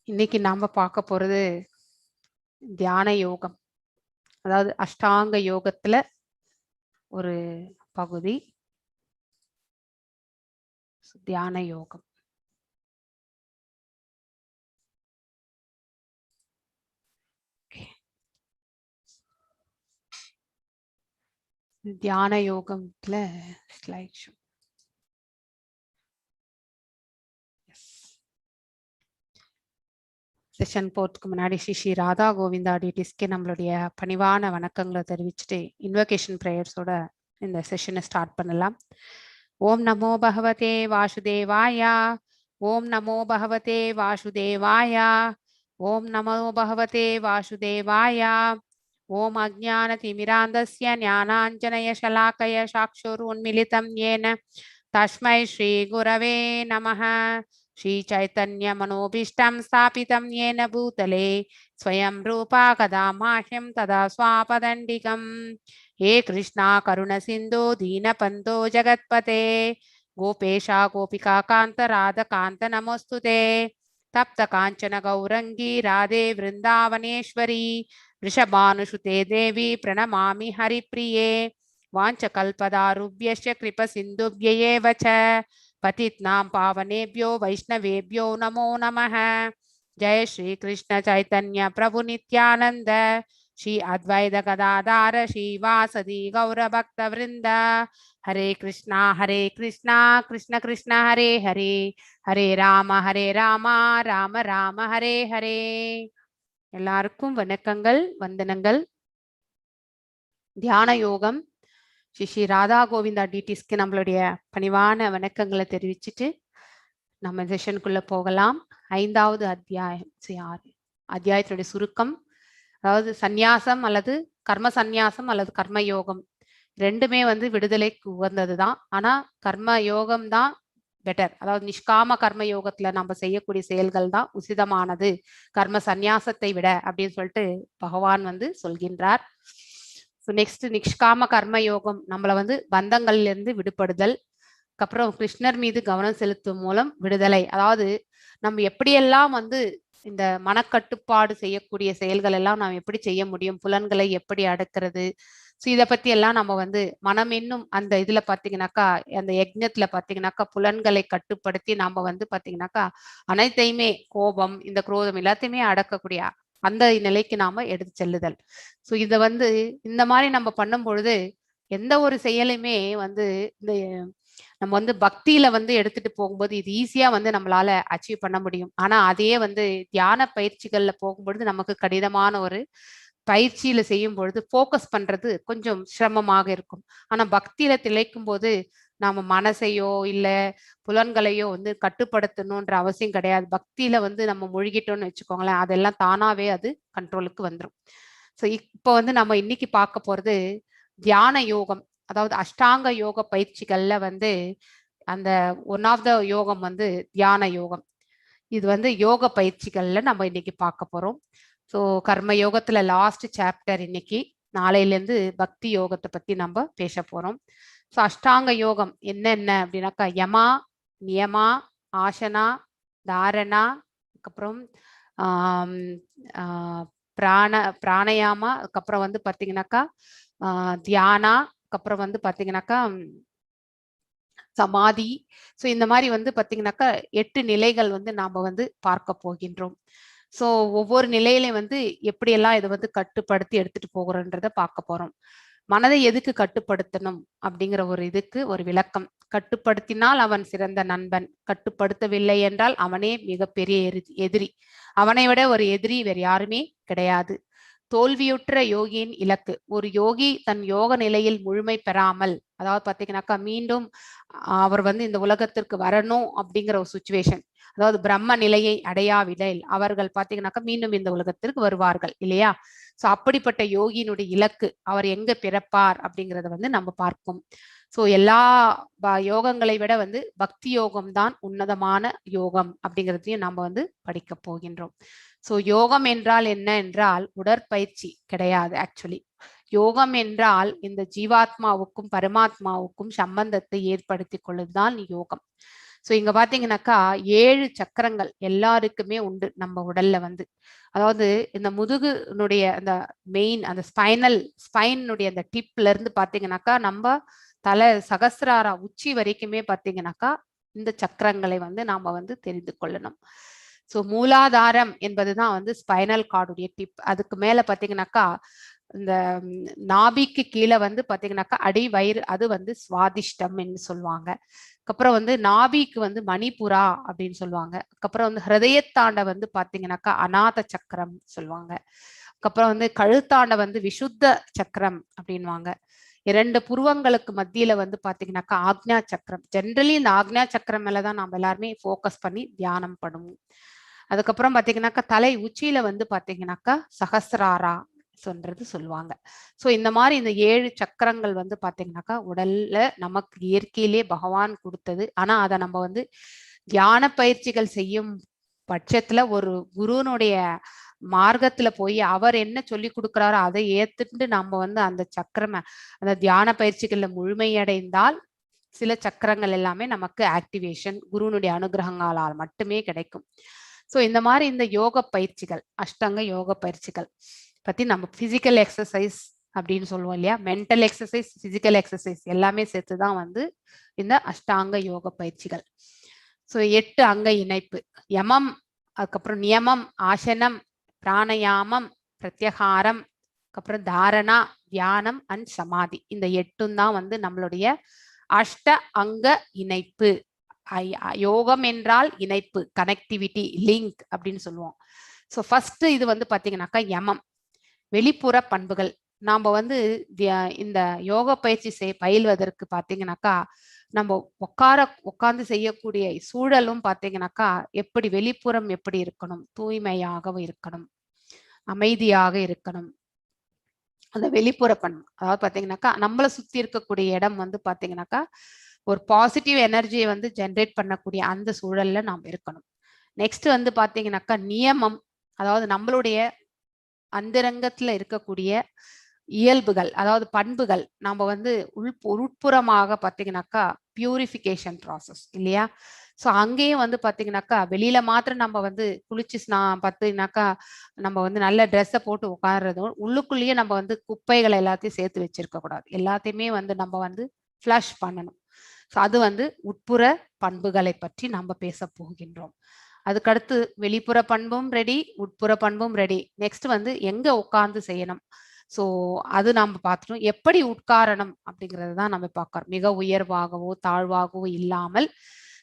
இன்னைக்கு நாம பார்க்க போறது தியான யோகம். அதாவது அஷ்டாங்க யோகத்துல ஒரு பகுதி தியான யோகம். தியான யோகத்துல ஸ்லைட் ஷோ. செஷன் போறதுக்கு முன்னாடி ஸ்ரீ ராதா கோவிந்தா டிடிஸ்க்கு நம்மளுடைய பணிவான வணக்கங்களை தெரிவிச்சுட்டு இன்வொகேஷன் ப்ரேயர்ஸோட இந்த செஷனை ஸ்டார்ட் பண்ணலாம். ஓம் நமோ பகவதே வாசுதேவாயா, ஓம் நமோ பகவதே வாசுதேவாயா, ஓம் நமோ பகவதே வாசுதேவாயா. ஓம் அஜ்ஞானதிமிராந்தஸ்ய ஞானாஞ்சனயशलाकय சாக்ஷுருன்மிலிதம் येन तस्मै श्रीगुरवे नमः. श्रीचैतन्यमनोभीष्टं स्थापितं येन भूतले स्वयं रूपा कदा माह्यं तदा स्वापदण्डिकम्. हे कृष्णा करुणसिन्धो दीनबन्धो जगत्पते गोपेशा गोपिका कान्त राधकान्त नमोऽस्तुते. तप्त काञ्चन गौरङ्गी राधे वृन्दावनेश्वरी वृषभानुसुते देवी प्रणमामि हरिप्रिये. वाञ्छकल्पदारुभ्यश्च कृपसिन्धुभ्यैव च पतितनां पावनेभ्यो वैष्णवेभ्यो नमो नमः. जय श्री कृष्ण चैतन्य प्रभु नित्यानंद श्री अद्वैत गदाधर श्रीवासदि गौर भक्त वृंद. हरे कृष्णा कृष्ण कृष्ण हरे हरे, हरे राम राम राम हरे हरे. எல்லாருக்கும் வணக்கங்கள், வந்தனங்கள். தியான யோகம் ஸ்ரீ ராதா கோவிந்தா டிடிஸ்க்கு நம்மளுடைய பணிவான வணக்கங்களை தெரிவிச்சுட்டு நம்ம செஷனுக்குள்ள போகலாம். 5வது அத்தியாயம், 6 அத்தியாயத்தினுடைய சுருக்கம். அதாவது சந்நியாசம் அல்லது கர்ம சந்நியாசம் அல்லது கர்ம யோகம் ரெண்டுமே விடுதலைக்கு உகந்தது தான். ஆனா கர்ம யோகம் தான் பெட்டர். அதாவது நிஷ்காம கர்ம யோகத்துல நம்ம செய்யக்கூடிய செயல்கள் தான் உசிதமானது கர்ம சந்நியாசத்தை விட அப்படின்னு சொல்லிட்டு பகவான் சொல்கின்றார். நெக்ஸ்ட் நிஷ்காம கர்ம யோகம் நம்மளை பந்தங்கள்ல இருந்து விடுபடுதல், அப்புறம் கிருஷ்ணர் மீது கவனம் செலுத்தும் மூலம் விடுதலை. அதாவது நம்ம எப்படியெல்லாம் இந்த மனக்கட்டுப்பாடு செய்யக்கூடிய செயல்கள் எல்லாம் நாம் எப்படி செய்ய முடியும், புலன்களை எப்படி அடக்கிறது, இதை பத்தி எல்லாம் நம்ம மனம் என்னும் அந்த இதுல பாத்தீங்கன்னாக்கா, அந்த யஜ்ஞத்துல பாத்தீங்கன்னாக்கா புலன்களை கட்டுப்படுத்தி நாம பாத்தீங்கன்னாக்கா அனைத்தையுமே கோபம் இந்த குரோதம் எல்லாத்தையுமே அடக்கக்கூடிய அந்த நிலைக்கு நாம எடுத்து செல்லுதல். இத இந்த மாதிரி நம்ம பண்ணும் பொழுது எந்த ஒரு செயலுமே இந்த நம்ம பக்தியில எடுத்துட்டு போகும்போது இது ஈஸியா நம்மளால அச்சீவ் பண்ண முடியும். ஆனா அதே தியான பயிற்சிகள்ல போகும்பொழுது நமக்கு கடினமான ஒரு பயிற்சியில செய்யும் பொழுது போக்கஸ் பண்றது கொஞ்சம் சிரமமாக இருக்கும். ஆனா பக்தியில திளைக்கும் போது நாம மனசையோ இல்ல புலன்களையோ கட்டுப்படுத்தணும்ன்ற அவசியம் கிடையாது. பக்தியில நம்ம மூழ்கிட்டோம்னு வச்சுக்கோங்களேன், அதெல்லாம் தானாவே அது கண்ட்ரோலுக்கு வந்துடும். இப்போ நம்ம இன்னைக்கு பார்க்க போறது தியான யோகம். அதாவது அஷ்டாங்க யோக பயிற்சிகள்ல அந்த ஒன் ஆஃப் த யோகம் தியான யோகம். இது யோக பயிற்சிகள்ல நம்ம இன்னைக்கு பார்க்க போறோம். கர்ம யோகத்துல லாஸ்ட் சாப்டர் இன்னைக்கு. நாளையிலேருந்து பக்தி யோகத்தை பத்தி நம்ம பேச போறோம். அஷ்டாங்க யோகம் என்னென்ன அப்படின்னாக்கா யமா, நியமா, ஆசனா, தாரணா, அதுக்கப்புறம் பிராணயாமா, அதுக்கப்புறம் பாத்தீங்கன்னாக்கா தியானா, அதுக்கப்புறம் பாத்தீங்கன்னாக்கா சமாதி. இந்த மாதிரி பாத்தீங்கன்னாக்கா 8 நிலைகள் நாம பார்க்க போகின்றோம். ஒவ்வொரு நிலையிலையும் எப்படியெல்லாம் இதை கட்டுப்படுத்தி எடுத்துட்டு போகிறோன்றத பார்க்க போறோம். மனதை எதுக்கு கட்டுப்படுத்தணும் அப்படிங்கிற ஒரு இதுக்கு ஒரு விளக்கம். கட்டுப்படுத்தினால் அவன் சிறந்த நண்பன், கட்டுப்படுத்தவில்லை என்றால் அவனே மிகப்பெரிய எதிரி. அவனை விட ஒரு எதிரி வேறு யாருமே கிடையாது. தோல்வியுற்ற யோகியின் இலக்கு. ஒரு யோகி தன் யோக நிலையில் முழுமை பெறாமல், அதாவது பாத்தீங்கன்னாக்கா மீண்டும் அவர் இந்த உலகத்திற்கு வரணும் அப்படிங்கிற ஒரு சுச்சுவேஷன், அதாவது பிரம்ம நிலையை அடையாவில்லை அவர்கள் பாத்தீங்கன்னாக்கா மீண்டும் இந்த உலகத்திற்கு வருவார்கள் இல்லையா. அப்படிப்பட்ட யோகியினுடைய இலக்கு, அவர் எங்க பிறப்பார் அப்படிங்கிறத நம்ம பார்ப்போம். எல்லா யோகங்களை விட பக்தி யோகம் தான் உன்னதமான யோகம் அப்படிங்கிறதையும் நம்ம படிக்க போகின்றோம். யோகம் என்றால் என்ன என்றால் உடற்பயிற்சி கிடையாது. ஆக்சுவலி யோகம் என்றால் இந்த ஜீவாத்மாவுக்கும் பரமாத்மாவுக்கும் சம்பந்தத்தை ஏற்படுத்தி கொள்ளுதுதான் யோகம். ஸோ இங்க பாத்தீங்கன்னாக்கா 7 சக்கரங்கள் எல்லாருக்குமே உண்டு நம்ம உடல்ல வந்து. அதாவது இந்த முதுகுனுடைய அந்த மெயின் அந்த ஸ்பைனுடைய அந்த டிப்ல இருந்து பாத்தீங்கன்னாக்கா நம்ம தலை சகசிராரா உச்சி வரைக்குமே பாத்தீங்கன்னாக்கா இந்த சக்கரங்களை வந்து நாம வந்து தெரிந்து கொள்ளணும். ஸோ மூலாதாரம் என்பதுதான் வந்து ஸ்பைனல் கார்டுடைய டிப். அதுக்கு மேல பாத்தீங்கன்னாக்கா இந்த நாபிக்கு கீழே வந்து பாத்தீங்கன்னாக்கா அடி வயிறு, அது வந்து சுவாதிஷ்டம்னு சொல்லுவாங்க. அதுக்கப்புறம் வந்து நாபிக்கு வந்து மணிபுரா அப்படின்னு சொல்லுவாங்க. அதுக்கப்புறம் வந்து ஹிருதயத்தாண்ட வந்து பாத்தீங்கன்னாக்கா அநாத சக்கரம் சொல்லுவாங்க. அதுக்கப்புறம் வந்து கழுத்தாண்ட வந்து விசுத்த சக்கரம் அப்படின்வாங்க. 2 புருவங்களுக்கு மத்தியில வந்து பாத்தீங்கன்னாக்கா ஆக்ஞா சக்கரம். ஜென்ரலி இந்த ஆக்ஞா சக்கரம் மேலதான் நம்ம எல்லாருமே ஃபோக்கஸ் பண்ணி தியானம் பண்ணுவோம். அதுக்கப்புறம் பாத்தீங்கன்னாக்கா தலை உச்சியில வந்து பாத்தீங்கன்னாக்கா சகசிராரா சொல்றது சொல்லுவாங்க. ஸோ இந்த மாதிரி இந்த 7 சக்கரங்கள் வந்து பாத்தீங்கன்னாக்கா உடல்ல நமக்கு இயற்கையிலே பகவான் கொடுத்தது. ஆனா அதை நம்ம வந்து தியான பயிற்சிகள் செய்யும் பட்சத்துல ஒரு குருனுடைய மார்க்கத்துல போய் அவர் என்ன சொல்லி கொடுக்குறாரோ அதை ஏத்துட்டு நம்ம வந்து அந்த சக்கரம் அந்த தியான பயிற்சிகள்ல முழுமையடைந்தால் சில சக்கரங்கள் எல்லாமே நமக்கு ஆக்டிவேஷன் குருனுடைய அனுகிரகங்களால் மட்டுமே கிடைக்கும். ஸோ இந்த மாதிரி இந்த யோக பயிற்சிகள், அஷ்டாங்க யோக பயிற்சிகள் பத்தி நம்ம பிசிக்கல் எக்ஸசைஸ் அப்படின்னு சொல்லுவோம் இல்லையா, மென்டல் எக்ஸசைஸ், பிசிக்கல் எக்ஸசைஸ் எல்லாமே சேர்த்துதான் வந்து இந்த அஷ்டாங்க யோக பயிற்சிகள். ஸோ 8 அங்க இணைப்பு, யமம், அதுக்கப்புறம் நியமம், ஆசனம், பிராணயாமம், பிரத்யகாரம், அதுக்கப்புறம் தாரணா, தியானம் அண்ட் சமாதி. இந்த 8 தான் வந்து நம்மளுடைய அஷ்ட அங்க இணைப்பு. யோகம் என்றால் இணைப்பு, கனெக்டிவிட்டி, லிங்க் அப்படின்னு சொல்லுவோம். ஸோ ஃபர்ஸ்ட் இது வந்து பாத்தீங்கன்னாக்கா யமம், வெளிப்புற பண்புகள். நாம வந்து இந்த யோக பயிற்சி பயில்வதற்கு பாத்தீங்கன்னாக்கா நம்ம உட்கார்ந்து செய்யக்கூடிய சூழலும் பாத்தீங்கன்னாக்கா எப்படி வெளிப்புறம் எப்படி இருக்கணும், தூய்மையாக இருக்கணும், அமைதியாக இருக்கணும். அந்த வெளிப்புற பண்பு அதாவது பாத்தீங்கன்னாக்கா நம்மளை சுத்தி இருக்கக்கூடிய இடம் வந்து பாத்தீங்கன்னாக்கா ஒரு பாசிட்டிவ் எனர்ஜியை வந்து ஜென்ரேட் பண்ணக்கூடிய அந்த சூழல்ல நாம் இருக்கணும். நெக்ஸ்ட் வந்து பாத்தீங்கன்னாக்கா நியமம், அதாவது நம்மளுடைய அந்தரங்கத்துல இருக்கக்கூடிய இயல்புகள், அதாவது பண்புகள், நம்ம வந்து உட்புறமாக பாத்தீங்கன்னாக்கா பியூரிஃபிகேஷன் ப்ராசஸ் இல்லையா. ஸோ அங்கேயும் வந்து பாத்தீங்கன்னாக்கா வெளியில மாத்திரம் நம்ம வந்து குளிச்சு பார்த்தீங்கன்னாக்கா நம்ம வந்து நல்ல ட்ரெஸ்ஸை போட்டு உட்கார்றதும் உள்ளுக்குள்ளேயே நம்ம வந்து குப்பைகளை எல்லாத்தையும் சேர்த்து வச்சிருக்க கூடாது. எல்லாத்தையுமே வந்து நம்ம வந்து ஃப்ளஷ் பண்ணணும். ஸோ அது வந்து உட்புற பண்புகளை பற்றி நம்ம பேச போகின்றோம். அதுக்கடுத்து வெளிப்புற பண்பும் ரெடி, உட்புற பண்பும் ரெடி. நெக்ஸ்ட் வந்து எங்க உட்கார்ந்து செய்யணும், ஸோ அது நம்ம பார்த்துட்டோம். எப்படி உட்காரணும் அப்படிங்கிறது தான் நம்ம பார்க்கறோம். மிக உயர்வாகவோ தாழ்வாகவோ இல்லாமல்,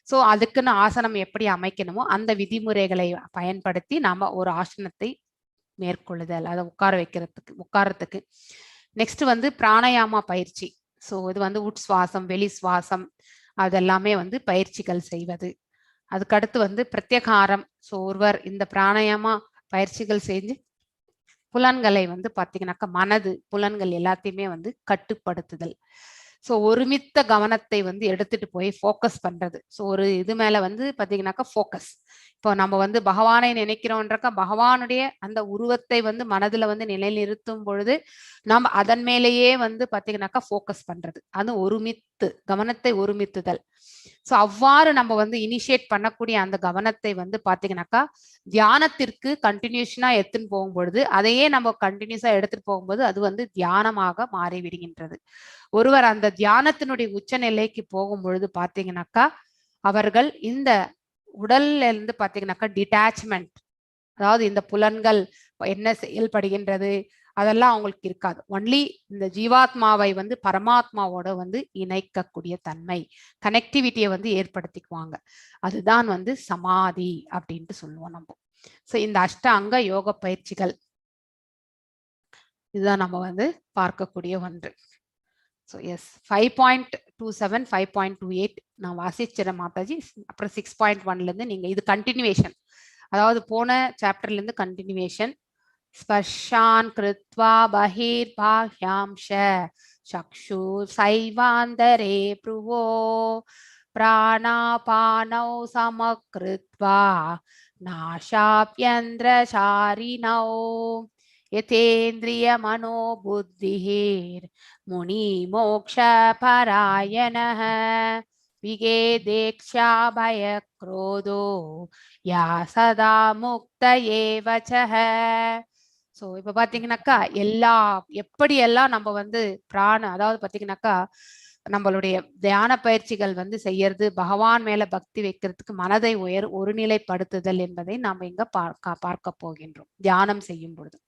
ஸோ அதுக்குன்னு ஆசனம் எப்படி அமைக்கணுமோ அந்த விதிமுறைகளை பயன்படுத்தி நாம ஒரு ஆசனத்தை மேற்கொள்ளுதல், அதை உட்காரத்துக்கு. நெக்ஸ்ட் வந்து பிராணயாமா பயிற்சி. ஸோ இது வந்து உட்சுவாசம், வெளி சுவாசம், அதெல்லாமே வந்து பயிற்சிகள் செய்வது. அதுக்கடுத்து வந்து பிரத்யகாரம். ஸோ ஒருவர் இந்த பிராணாயாமா பயிற்சிகள் செஞ்சு புலன்களை வந்து பாத்தீங்கன்னாக்கா மனது புலன்கள் எல்லாத்தையுமே வந்து கட்டுப்படுத்துதல். ஸோ ஒருமித்த கவனத்தை வந்து எடுத்துட்டு போய் ஃபோக்கஸ் பண்றது. ஸோ ஒரு இது மேல வந்து பாத்தீங்கன்னாக்கா ஃபோக்கஸ். இப்போ நம்ம வந்து பகவானை நினைக்கிறோன்றக்கா பகவானுடைய அந்த உருவத்தை வந்து மனதுல வந்து நிலைநிறுத்தும் பொழுது நம்ம அதன் மேலேயே வந்து பாத்தீங்கன்னாக்கா ஃபோக்கஸ் பண்றது. அது கவனத்தை ஒருமித்துதல். ஸோ அவ்வாறு நம்ம வந்து இனிஷியேட் பண்ணக்கூடிய அந்த கவனத்தை வந்து பாத்தீங்கன்னாக்கா தியானத்திற்கு கண்டினியூஷனா எடுத்துன்னு போகும்பொழுது, அதையே நம்ம கண்டினியூஸா எடுத்துட்டு போகும்போது அது வந்து தியானமாக மாறிவிடுகின்றது. ஒருவர் அந்த தியானத்தினுடைய உச்ச நிலைக்கு போகும் பொழுது பாத்தீங்கன்னாக்கா அவர்கள் இந்த உடல்ல இருந்து பாத்தீங்கன்னாக்கா டிட்டாச்மெண்ட், அதாவது இந்த புலன்கள் என்ன செயல்படுகின்றது அதெல்லாம் அவங்களுக்கு இருக்காது. ஒன்லி இந்த ஜீவாத்மாவை வந்து பரமாத்மாவோட வந்து இணைக்கக்கூடிய தன்மை, கனெக்டிவிட்டியை வந்து ஏற்படுத்திக்குவாங்க. அதுதான் வந்து சமாதி அப்படின்ட்டு சொல்லுவோம் நம்ம. ஸோ இந்த அஷ்டாங்க யோக பயிற்சிகள் இதுதான் நம்ம வந்து பார்க்கக்கூடிய ஒன்று. ஸோ எஸ் 5.27 5.28 நான் வாசிச்சிடறேன் மாதாஜி. அப்புறம் 6.1லேருந்து நீங்கள் இது கண்டினியூவேஷன், அதாவது போன சாப்டர்லேருந்து கண்டினியூவேஷன். ஸ்பர்ஷான் கிருத்வா பஹிர்பாஹ்யாம்ஷ சக்ஷு சைவாந்தரே ப்ருவோ பிராணாபானௌ சமக்ருத்வா நாசாப்யந்திரசாரிணௌ யதேந்திரிய மனோ புத்திஹிர் முனி மோக்ஷ பராயணஹ விகேதேக்ஷா பய க்ரோதோ யா சதா முக்த ஏவசஹ. ஸோ இப்போ பார்த்தீங்கன்னாக்கா எப்படியெல்லாம் நம்ம வந்து அதாவது பார்த்தீங்கன்னாக்கா நம்மளுடைய தியான பயிற்சிகள் வந்து செய்யறது, பகவான் மேல பக்தி வைக்கிறதுக்கு மனதை ஒருநிலைப்படுத்துதல் என்பதை நாம் இங்க பார்க்க போகின்றோம். தியானம் செய்யும் பொழுது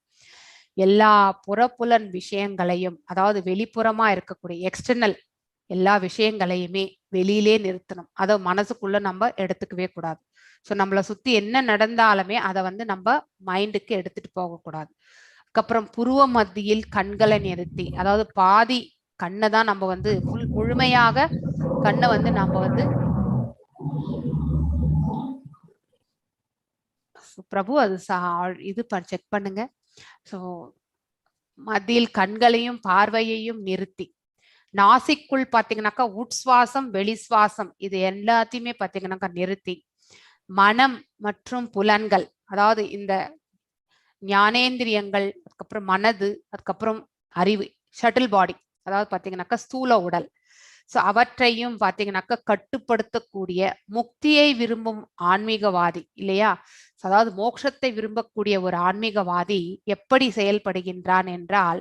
எல்லா புறப்புலன் விஷயங்களையும், அதாவது வெளிப்புறமா இருக்கக்கூடிய எக்ஸ்டர்னல் எல்லா விஷயங்களையுமே வெளியிலே நிறுத்தணும். அதை மனசுக்குள்ள நம்ம எடுத்துக்கவே கூடாது. ஸோ நம்மளை சுத்தி என்ன நடந்தாலுமே அதை வந்து நம்ம மைண்டுக்கு எடுத்துட்டு போகக்கூடாது. அதுக்கப்புறம் புருவ மத்தியில் கண்களை நிறுத்தி, அதாவது பாதி கண்ணை தான் நம்ம வந்து முழுமையாக கண்ணை வந்து நம்ம வந்து பிரபு அது இது செக் பண்ணுங்க. ஸோ மத்தியில் கண்களையும் பார்வையையும் நிறுத்தி, நாசிக்குள் பாத்தீங்கன்னாக்கா உட்சுவாசம் வெளிசுவாசம் இது எல்லாத்தையுமே பாத்தீங்கன்னாக்கா நிறுத்தி, மனம் மற்றும் புலன்கள், அதாவது இந்த ஞானேந்திரியங்கள், அதுக்கப்புறம் மனது, அதுக்கப்புறம் அறிவு, ஷட்டில் பாடி, அதாவது பாத்தீங்கன்னாக்கா ஸ்தூல உடல், ஸோ அவற்றையும் பாத்தீங்கன்னாக்கா கட்டுப்படுத்தக்கூடிய முக்தியை விரும்பும் ஆன்மீகவாதி இல்லையா, அதாவது மோட்சத்தை விரும்பக்கூடிய ஒரு ஆன்மீகவாதி எப்படி செயல்படுகின்றான் என்றால்,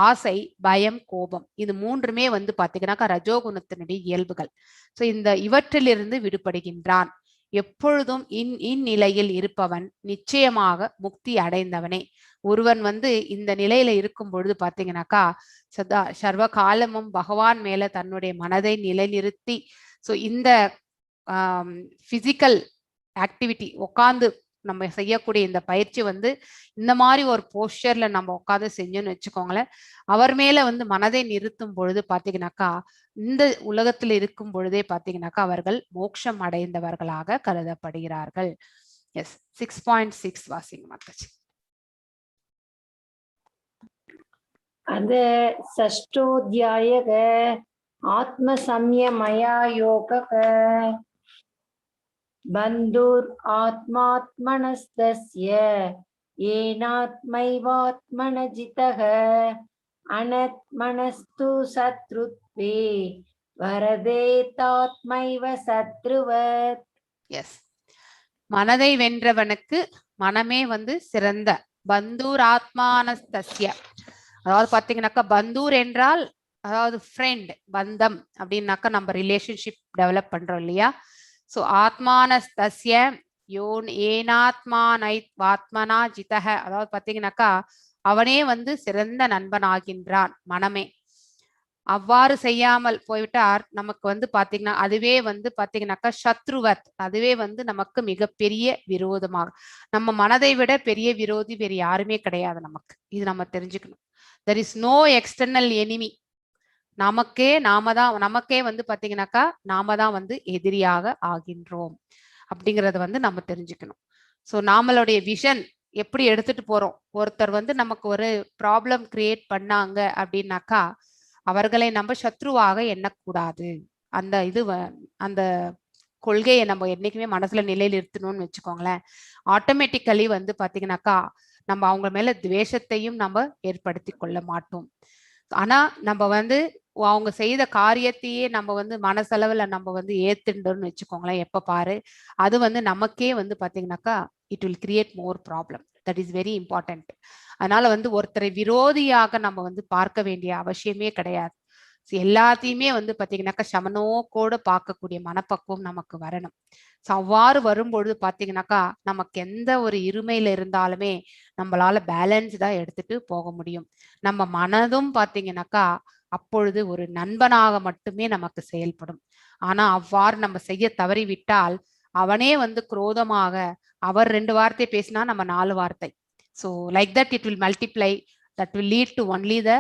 ஆசை, பயம், கோபம் இது மூன்றுமே வந்து பாத்தீங்கன்னாக்கா ரஜோகுணத்தினுடைய இயல்புகள். ஸோ இவற்றிலிருந்து விடுபடுகின்றான். எப்பொழுதும் இந்நிலையில் இருப்பவன் நிச்சயமாக முக்தி அடைந்தவனே. ஒருவன் வந்து இந்த நிலையில இருக்கும் பொழுது பாத்தீங்கன்னாக்கா சர்வ காலமும் பகவான் மேல தன்னுடைய மனதை நிலைநிறுத்தி, ஸோ இந்த பிசிக்கல் ஆக்டிவிட்டி உட்காந்து நம்ம செய்யக்கூடிய இந்த பயிற்சி வந்து இந்த மாதிரி ஒரு போஸ்டர்ல நம்ம உட்காந்து செஞ்சோன்னு வச்சுக்கோங்களேன், அவர் மேல வந்து மனதை நிறுத்தும் பொழுது பாத்தீங்கன்னாக்கா இந்த உலகத்துல இருக்கும் பொழுதே பாத்தீங்கன்னாக்கா அவர்கள் மோட்சம் அடைந்தவர்களாக கருதப்படுகிறார்கள். எஸ் 6.6 வாசிங்க மாதாஜி. அத ஷஷ்டோத்யாயக ஆத்ம சம்யமயா யோகக பந்துர் ஆத்மாத்மனஸ்தஸ்ய ஏனாத்மைவாத்மன ஜிதக அனத்மனஸ்து சத்ருத்வே வரதே தாத்மைவ சத்ருவத். எஸ், மனதை வென்றவனுக்கு மனமே வந்து சிறந்த பந்தூர் ஆத்மானஸ்தஸ்ய, அதாவது பாத்தீங்கன்னாக்கா பந்தூர் என்றால் அதாவது ஃப்ரெண்ட், பந்தம் அப்படின்னாக்கா நம்ம ரிலேஷன்ஷிப் டெவலப் பண்றோம் இல்லையா. ஸோ ஆத்மானஸ்தஸ்ய ஏனாத்மாத்மனா ஜிதக, அதாவது பாத்தீங்கன்னாக்கா அவனே வந்து சிறந்த நண்பனாகின்றான் மனமே. அவ்வாறு செய்யாமல் போய்விட்டார் நமக்கு வந்து பாத்தீங்கன்னா அதுவே வந்து பாத்தீங்கன்னாக்கா சத்ருவத், அதுவே வந்து நமக்கு மிகப்பெரிய விரோதமாக, நம்ம மனதை விட பெரிய விரோதி வேறு யாருமே கிடையாது நமக்கு. இது நம்ம தெரிஞ்சுக்கணும். There is no external enemy. நமக்கே வந்து பாத்தீங்கன்னாக்கா நாம தான் வந்து எதிரியாக ஆகின்றோம் அப்படிங்கறத வந்து நம்ம தெரிஞ்சுக்கணும். ஸோ நாமளுடைய விஷன் எப்படி எடுத்துட்டு போறோம், ஒருத்தர் வந்து நமக்கு ஒரு ப்ராப்ளம் கிரியேட் பண்ணாங்க அப்படின்னாக்கா அவர்களை நம்ம சத்ருவாக எண்ணக்கூடாது. அந்த கொள்கையை நம்ம என்னைக்குமே மனசுல நிலைநிறுத்தணும்னு வச்சுக்கோங்களேன். ஆட்டோமேட்டிக்கலி வந்து பாத்தீங்கன்னாக்கா நம்ம அவங்க மேல துவேஷத்தையும் நம்ம ஏற்படுத்தி கொள்ள மாட்டோம். ஆனா நம்ம வந்து அவங்க செய்த காரியத்தையே நம்ம வந்து மனசளவுல நம்ம வந்து ஏத்துட்டோம்னு வச்சுக்கோங்களேன், எப்ப பாரு அது வந்து நமக்கே வந்து பாத்தீங்கன்னாக்கா it will create more problem. That is very important. அதனால வந்து ஒருத்தரை விரோதியாக நம்ம வந்து பார்க்க வேண்டிய அவசியமே கிடையாது. எல்லாத்தையுமே வந்து பாத்தீங்கன்னாக்கா சமநோக்கோட பார்க்கக்கூடிய மனப்பக்குவம் நமக்கு வரணும். அவ்வாறு வரும்பொழுது பாத்தீங்கன்னாக்கா நமக்கு எந்த ஒரு இருமையில இருந்தாலுமே நம்மளால பேலன்ஸ்டா எடுத்துட்டு போக முடியும். நம்ம மனதும் பாத்தீங்கன்னாக்கா அப்பொழுது ஒரு நண்பனாக மட்டுமே நமக்கு செயல்படும். ஆனா அவ்வாறு நம்ம செய்ய தவறிவிட்டால் அவனே வந்து குரோதமாக, அவர் 2 வார்த்தை பேசினா நம்ம 4 வார்த்தை. So like that it will multiply, that will lead to only the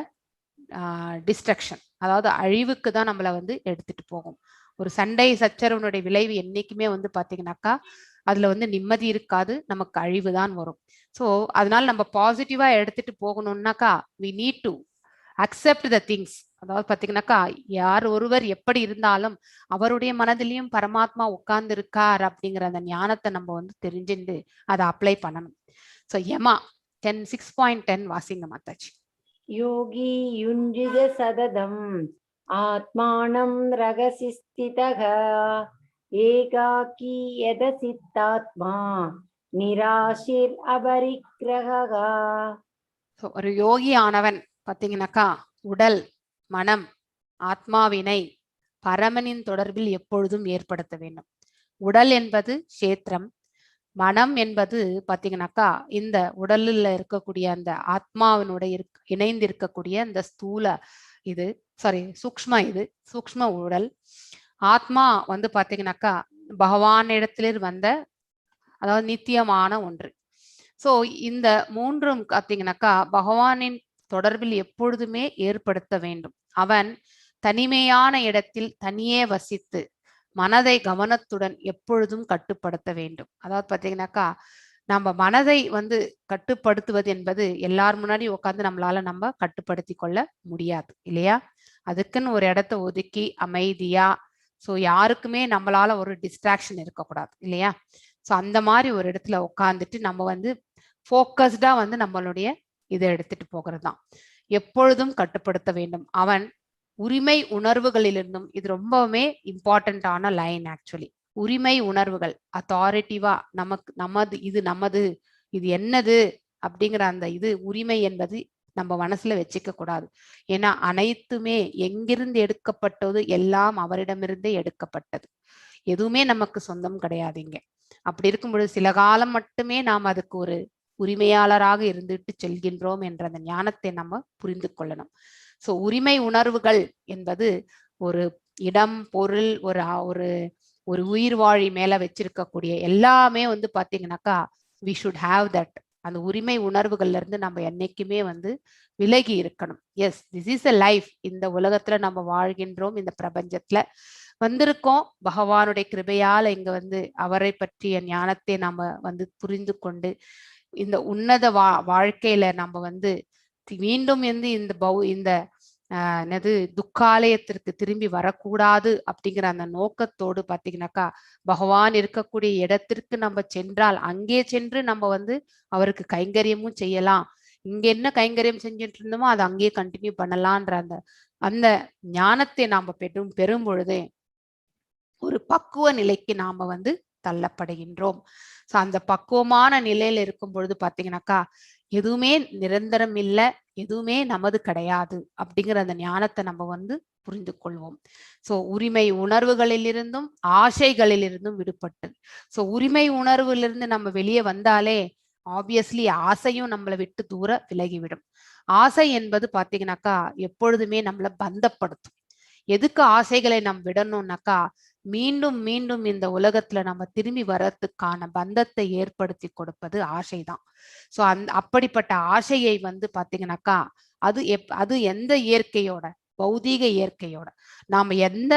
destruction, அதாவது அழிவுக்கு தான் நம்மளை வந்து எடுத்துட்டு போகும். ஒரு சண்டை சச்சரவனுடைய விளைவு என்னைக்குமே வந்து பாத்தீங்கன்னாக்கா அதுல வந்து நிம்மதி இருக்காது, நமக்கு அழிவு தான் வரும். ஸோ அதனால நம்ம பாசிட்டிவா எடுத்துட்டு போகணும்னாக்கா we need to accept the things. அதாவது பாத்தீங்கன்னாக்கா யார் ஒருவர் எப்படி இருந்தாலும் அவருடைய மனதிலையும் பரமாத்மா உட்கார்ந்து இருக்கார் அப்படிங்கிற அந்த ஞானத்தை நம்ம வந்து தெரிஞ்சுட்டு அதை அப்ளை பண்ணணும். ஸோ யமா 6.10 வாசிங்க மாதாஜி. யோகி யுஞ்சித சததம் आत्मानं रगसि स्थितः एकाकी यदसितात्मा निराशिर अपरिग्रहः. So, ஒரு யோகி ஆனவன் பார்த்தீங்கன்னாக்கா உடல் மனம் ஆத்மாவினை பரமனின் தொடர்பில் எப்பொழுதும் ஏற்படுத்த வேண்டும். உடல் என்பது கஷேத்திரம், மனம் என்பது பார்த்தீங்கன்னாக்கா இந்த உடலில் இருக்கக்கூடிய அந்த ஆத்மாவினுடைய இணைந்து இருக்கக்கூடிய அந்த ஸ்தூல இது சூக்ஷ்ம உடல். ஆத்மா வந்து பார்த்தீங்கன்னாக்கா பகவானிடத்திலிருந்து வந்த அதாவது நித்தியமான ஒன்று. ஸோ இந்த மூன்றும் பார்த்தீங்கன்னாக்கா பகவானின் தொடர்பில் எப்பொழுதுமே ஏற்படுத்த வேண்டும். அவன் தனிமையான இடத்தில் தனியே வசித்து மனதை கவனத்துடன் எப்பொழுதும் கட்டுப்படுத்த வேண்டும். அதாவது பார்த்தீங்கன்னாக்கா நம்ம மனதை வந்து கட்டுப்படுத்துவது என்பது எல்லார் முன்னாடி உட்காந்து நம்ம கட்டுப்படுத்தி கொள்ள முடியாது இல்லையா? அதுக்குன்னு ஒரு இடத்த ஒதுக்கி அமைதியா, ஸோ யாருக்குமே நம்மளால ஒரு டிஸ்ட்ராக்ஷன் இருக்கக்கூடாது இல்லையா? ஸோ அந்த மாதிரி ஒரு இடத்துல உட்காந்துட்டு நம்ம வந்து ஃபோக்கஸ்டா வந்து நம்மளுடைய இதை எடுத்துட்டு போகிறது தான். எப்பொழுதும் கட்டுப்படுத்த வேண்டும். அவன் உரிமை உணர்வுகளிலிருந்தும், இது ரொம்பவுமே இம்பார்ட்டன்டான லைன் ஆக்சுவலி. உரிமை உணர்வுகள் அத்தாரிட்டிவா நமது இது என்னது அப்படிங்கிற அந்த இது உரிமை என்பது நம்ம மனசுல வச்சுக்க கூடாது. ஏன்னா அனைத்துமே எங்கிருந்து எடுக்கப்பட்டது, எல்லாம் அவரிடமிருந்தே எடுக்கப்பட்டது. எதுவுமே நமக்கு சொந்தம் கிடையாதுங்க. அப்படி இருக்கும் பொழுது சில காலம் மட்டுமே நாம் அதுக்கு ஒரு உரிமையாளராக இருந்துட்டு செல்கின்றோம் என்ற அந்த ஞானத்தை நம்ம புரிந்து கொள்ளணும். ஸோ உரிமை உணர்வுகள் என்பது ஒரு இடம், பொருள், ஒரு ஒரு உயிர் வாழி மேல வச்சிருக்கக்கூடிய எல்லாமே வந்து பாத்தீங்கன்னாக்கா வி ஷுட் ஹாவ் தட். அந்த உரிமை உணர்வுகள்ல இருந்து நம்ம என்னைக்குமே வந்து விலகி இருக்கணும். Yes, this is a life. இந்த உலகத்துல நம்ம வாழ்கின்றோம், இந்த பிரபஞ்சத்துல வந்திருக்கோம். பகவானுடைய கிருபையால இங்க வந்து அவரை பற்றிய ஞானத்தை நம்ம வந்து புரிந்து கொண்டு இந்த உன்னத வாழ்க்கையில நம்ம வந்து மீண்டும் வந்து இந்த என்னது துக்காலயத்திற்கு திரும்பி வரக்கூடாது அப்படிங்கிற அந்த நோக்கத்தோடு பார்த்தீங்கன்னாக்கா பகவான் இருக்கக்கூடிய இடத்திற்கு நம்ம சென்றால் அங்கே சென்று நம்ம வந்து அவருக்கு கைங்கரியமும் செய்யலாம். இங்க என்ன கைங்கரியம் செஞ்சுட்டு இருந்தோமோ அதை அங்கேயே கண்டினியூ பண்ணலான்ற அந்த ஞானத்தை நாம பெறும் பொழுதே ஒரு பக்குவ நிலைக்கு நாம வந்து தள்ளப்படுகின்றோம். ஸோ அந்த பக்குவமான நிலையில இருக்கும் பொழுது பார்த்தீங்கன்னாக்கா எதுவுமே நிரந்தரம் இல்லை, எதுவுமே நமது கிடையாது அப்படிங்கிற அந்த ஞானத்தை நம்ம வந்து புரிந்து கொள்வோம். ஸோ உரிமை உணர்வுகளிலிருந்தும் ஆசைகளிலிருந்தும் விடுபட்டது. ஸோ உரிமை உணர்விலிருந்து நம்ம வெளியே வந்தாலே ஆப்வியஸ்லி ஆசையும் நம்மளை விட்டு தூர விலகிவிடும். ஆசை என்பது பார்த்தீங்கன்னாக்கா எப்பொழுதுமே நம்மளை பந்தப்படுத்தும். எதுக்கு ஆசைகளை நம்ம விடணும்னாக்கா மீண்டும் மீண்டும் இந்த உலகத்துல நம்ம திரும்பி வர்றதுக்கான பந்தத்தை ஏற்படுத்தி கொடுப்பது ஆசைதான். ஸோ அப்படிப்பட்ட ஆசையை வந்து பாத்தீங்கன்னாக்கா அது எந்த இயற்கையோட, பௌதீக இயற்கையோட நாம எந்த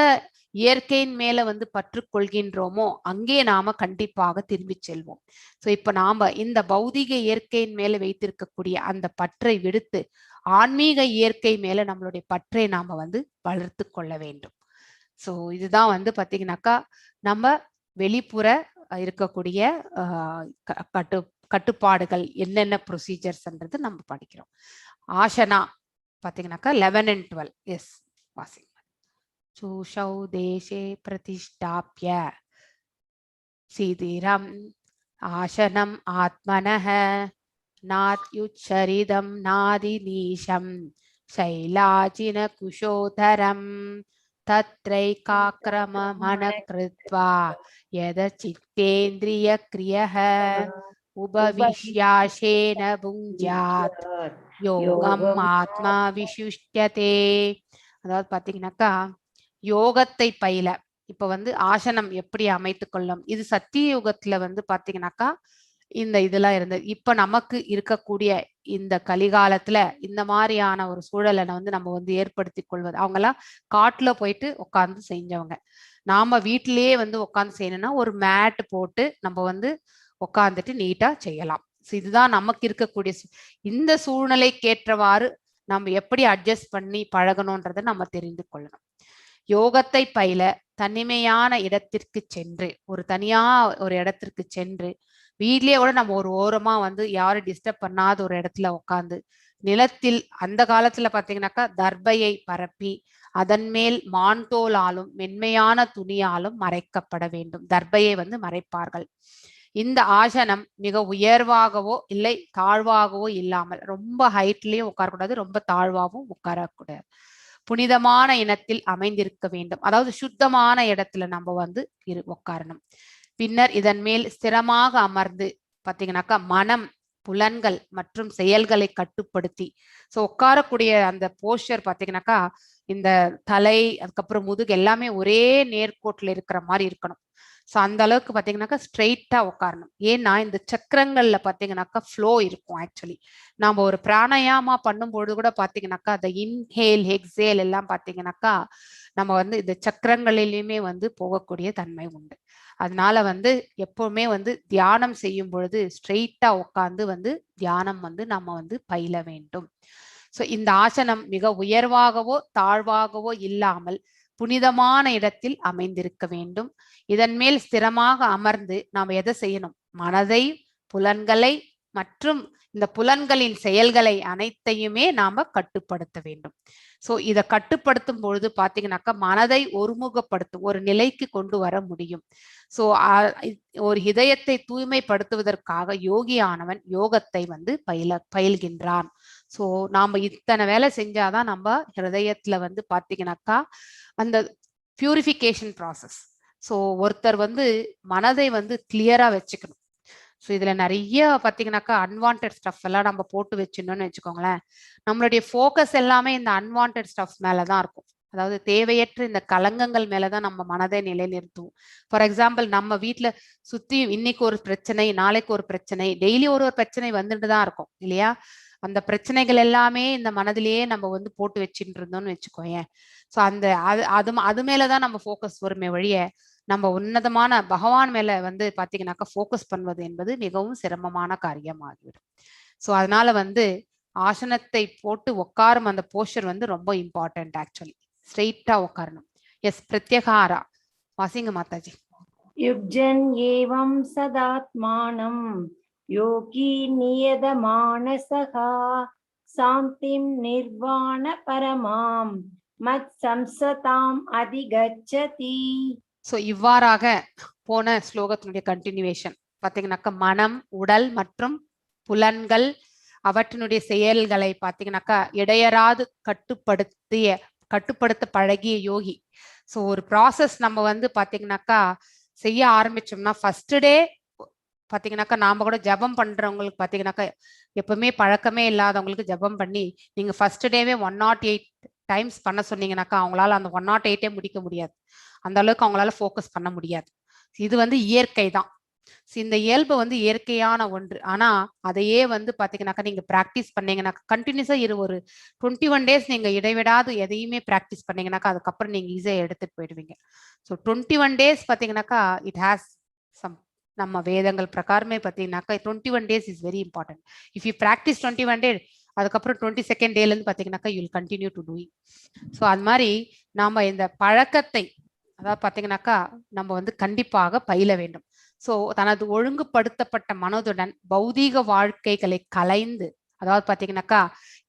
இயற்கையின் மேல வந்து பற்று கொள்கின்றோமோ அங்கே நாம கண்டிப்பாக திரும்பி செல்வோம். ஸோ இப்ப நாம இந்த பௌதீக இயற்கையின் மேல வைத்திருக்கக்கூடிய அந்த பற்றை விடுத்து ஆன்மீக இயற்கை மேல நம்மளுடைய பற்றை நாம வந்து வளர்த்து கொள்ள வேண்டும். ஸோ இதுதான் வந்து பார்த்தீங்கன்னாக்கா நம்ம வெளிப்புற இருக்கக்கூடிய கட்டுப்பாடுகள் என்னென்ன ப்ரொசீஜர்ஸ்ன்றது நம்ம படிக்கிறோம். ஆசனா பார்த்தீங்கன்னாக்கா 11 and 12. எஸ், வாசிங்க. சூஷௌ தேசே பிரதிஷ்டாப்ய சீதிரம் ஆசனம் ஆத்மனஹ நாத்யுச்சரிதம் நாதி நீஷம் சைலாஜின குஷோதரம் தத்ரைகாக்ரமமனக்ருத்வா யத சித்தேந்திரிய கிரியஹ உபவிஷ்யாசேன புஞ்சாத் யோகம் ஆத்மா விசுஷ்யதே. அதாவது பாத்தீங்கன்னாக்கா யோகத்தை பயில இப்ப வந்து ஆசனம் எப்படி அமைத்து கொள்ளும், இது சத்திய யுகத்துல வந்து பாத்தீங்கன்னாக்கா இந்த இதெல்லாம் இருந்தது. இப்ப நமக்கு இருக்கக்கூடிய இந்த கலிகாலத்துல இந்த மாதிரியான ஒரு சூழலை வந்து நம்ம வந்து ஏற்படுத்தி கொள்வது. அவங்கெல்லாம் காட்டுல போயிட்டு உட்காந்து செஞ்சவங்க. நாம வீட்டிலேயே வந்து உட்காந்து செய்யணும்னா ஒரு மேட் போட்டு நம்ம வந்து உட்காந்துட்டு நீட்டா செய்யலாம். இதுதான் நமக்கு இருக்கக்கூடிய இந்த சூழ்நிலைக்கேற்றவாறு நம்ம எப்படி அட்ஜஸ்ட் பண்ணி பழகணும்ன்றதை நம்ம தெரிந்து கொள்ளணும். யோகத்தை பயில தனிமையான இடத்திற்கு சென்று, ஒரு தனியா ஒரு இடத்திற்கு சென்று, வீட்லயே கூட நம்ம ஒரு ஓரமா வந்து யாரும் டிஸ்டர்ப் பண்ணாத ஒரு இடத்துல உட்காந்து நிலத்தில், அந்த காலத்துல பாத்தீங்கன்னாக்கா தர்பையை பரப்பி அதன் மேல் மான்தோலாலும் மென்மையான துணியாலும் மறைக்கப்பட வேண்டும். தர்பையை வந்து மறைப்பார்கள். இந்த ஆசனம் மிக உயர்வாகவோ இல்லை தாழ்வாகவோ இல்லாமல், ரொம்ப ஹைட்லயும் உட்காரக்கூடாது, ரொம்ப தாழ்வாகவும் உட்காரக்கூடாது. புனிதமான இனத்தில் அமைந்திருக்க வேண்டும். அதாவது சுத்தமான இடத்துல நம்ம வந்து உட்காரணும். பின்னர் இதன் மேல் ஸ்திரமாக அமர்ந்து பாத்தீங்கன்னாக்கா மனம், புலன்கள் மற்றும் செயல்களை கட்டுப்படுத்தி, ஸோ உட்காரக்கூடிய அந்த போஸ்டர் பாத்தீங்கன்னாக்கா இந்த தலை, அதுக்கப்புறம் முதுகு எல்லாமே ஒரே நேர்கோட்டில் இருக்கிற மாதிரி இருக்கணும். ஸோ அந்த அளவுக்கு பார்த்தீங்கன்னாக்கா ஸ்ட்ரெயிட்டா உட்காரணும். ஏன்னா இந்த சக்கரங்கள்ல பார்த்தீங்கன்னாக்கா ஃப்ளோ இருக்கும். ஆக்சுவலி நம்ம ஒரு பிராணாயாமா பண்ணும்பொழுது கூட பார்த்தீங்கன்னாக்கா அந்த இன்ஹேல் எக்ஸேல் எல்லாம் பார்த்தீங்கன்னாக்கா நம்ம வந்து இந்த சக்கரங்களிலுமே வந்து போகக்கூடிய தன்மை உண்டு. அதனால வந்து எப்பவுமே வந்து தியானம் செய்யும் பொழுது ஸ்ட்ரெயிட்டா உட்காந்து வந்து தியானம் வந்து நம்ம வந்து பயில வேண்டும். ஸோ இந்த ஆசனம் மிக உயர்வாகவோ தாழ்வாகவோ இல்லாமல் புனிதமான இடத்தில் அமைந்திருக்க வேண்டும். இதன் மேல் ஸ்திரமாக அமர்ந்து நாம் எதை செய்யணும்? மனதை, புலன்களை மற்றும் இந்த புலன்களின் செயல்களை அனைத்தையுமே நாம கட்டுப்படுத்த வேண்டும். ஸோ இதை கட்டுப்படுத்தும் பொழுது பார்த்தீங்கன்னாக்கா மனதை ஒருமுகப்படுத்தும் ஒரு நிலைக்கு கொண்டு வர முடியும். ஸோ ஒரு இதயத்தை தூய்மைப்படுத்துவதற்காக யோகியானவன் யோகத்தை வந்து பயில்கின்றான். ஸோ நாம இத்தனை வேலை செஞ்சாதான் நம்ம ஹிருதயத்துல வந்து பார்த்தீங்கன்னாக்கா அந்த பியூரிஃபிகேஷன் ப்ராசஸ். ஸோ ஒருத்தர் வந்து மனதை வந்து கிளியரா வச்சுக்கணும். ஸோ இதுல நிறைய பார்த்தீங்கன்னாக்கா அன்வான்ட் ஸ்டஃப் எல்லாம் நம்ம போட்டு வச்சிடணும்னு வச்சுக்கோங்களேன். நம்மளுடைய ஃபோக்கஸ் எல்லாமே இந்த அன்வான்ட் ஸ்டஃப் மேலதான் இருக்கும். அதாவது தேவையற்ற இந்த கலங்கங்கள் மேலதான் நம்ம மனதை நிலைநிறுத்துவோம். ஃபார் எக்ஸாம்பிள் நம்ம வீட்டுல சுத்தி இன்னைக்கு ஒரு பிரச்சனை, நாளைக்கு ஒரு பிரச்சனை, டெய்லி ஒரு பிரச்சனை வந்துட்டு தான் இருக்கும் இல்லையா? அந்த பிரச்சனைகள் எல்லாமே இந்த மனதிலேயே நம்ம வந்து போட்டு வச்சுட்டு இருந்தோம்னு வச்சுக்கோயேன். ஸோ அந்த அது மேலதான் நம்ம ஃபோக்கஸ் வருமே வழிய நம்ம உன்னதமான பகவான் மேல வந்து பாத்தீங்கன்னாக்கா ஃபோக்கஸ் பண்ணுவது என்பது மிகவும் சிரமமான காரியமாகிவிடும். ஸோ அதனால வந்து ஆசனத்தை போட்டு உட்காரும் அந்த போஸ்டர் வந்து ரொம்ப இம்பார்ட்டன்ட். ஆக்சுவலி ஸ்ட்ரெயிட்டா உட்காரணும். எஸ் பிரத்யகாரா வாசிங்க மாதாஜி. யுக்ஜன் ஏவம் சதாத்மானம் யோகி நியதமானசகா சாந்திம் நிர்வாண பரமாம் மத் சம்சதாம் அதிகச்சதி. ஸோ இவ்வாறாக போன ஸ்லோகத்தினுடைய கண்டினியூவேஷன் பார்த்தீங்கன்னாக்கா மனம், உடல் மற்றும் புலன்கள் அவற்றினுடைய செயல்களை பார்த்தீங்கன்னாக்கா இடையராது கட்டுப்படுத்த பழகிய யோகி. ஸோ ஒரு ப்ராசஸ் நம்ம வந்து பார்த்தீங்கன்னாக்கா செய்ய ஆரம்பிச்சோம்னா ஃபர்ஸ்ட் டே பார்த்தீங்கன்னாக்கா நாம கூட ஜபம் பண்றவங்களுக்கு பார்த்தீங்கன்னாக்கா எப்பவுமே பழக்கமே இல்லாதவங்களுக்கு ஜபம் பண்ணி நீங்க ஃபர்ஸ்ட் டேவே 108 டைம்ஸ் பண்ண சொன்னீங்கன்னாக்கா அவங்களால அந்த 108 முடிக்க முடியாது. அந்த அளவுக்கு அவங்களால ஃபோக்கஸ் பண்ண முடியாது. இது வந்து இயற்கை தான். இந்த இயல்பு வந்து இயற்கையான ஒன்று. ஆனா அதையே வந்து பாத்தீங்கன்னாக்கா நீங்க பிராக்டிஸ் பண்ணீங்கன்னாக்கா கண்டினியூஸா ஒரு 21 டேஸ் நீங்க இடைவிடாது எதையுமே பிராக்டிஸ் பண்ணீங்கன்னாக்கா அதுக்கப்புறம் நீங்க ஈஸியா எடுத்துட்டு போயிடுவீங்க. ஸோ 21 டேஸ் பாத்தீங்கன்னாக்கா இட் ஹேஸ் சம் நம்ம வேதங்கள் பிரகாரமே பார்த்தீங்கன்னாக்கா 21 days is very important. If you practice 21 டே அதுக்கப்புறம் 22nd டேலேருந்து பார்த்தீங்கன்னாக்கா you will continue to doing. So அது மாதிரி நாம இந்த பழக்கத்தை அதாவது பார்த்தீங்கன்னாக்கா நம்ம வந்து கண்டிப்பாக பயில வேண்டும். ஸோ தனது ஒழுங்குபடுத்தப்பட்ட மனதுடன் பௌதீக வாழ்க்கைகளை கலைந்து, அதாவது பார்த்தீங்கன்னாக்கா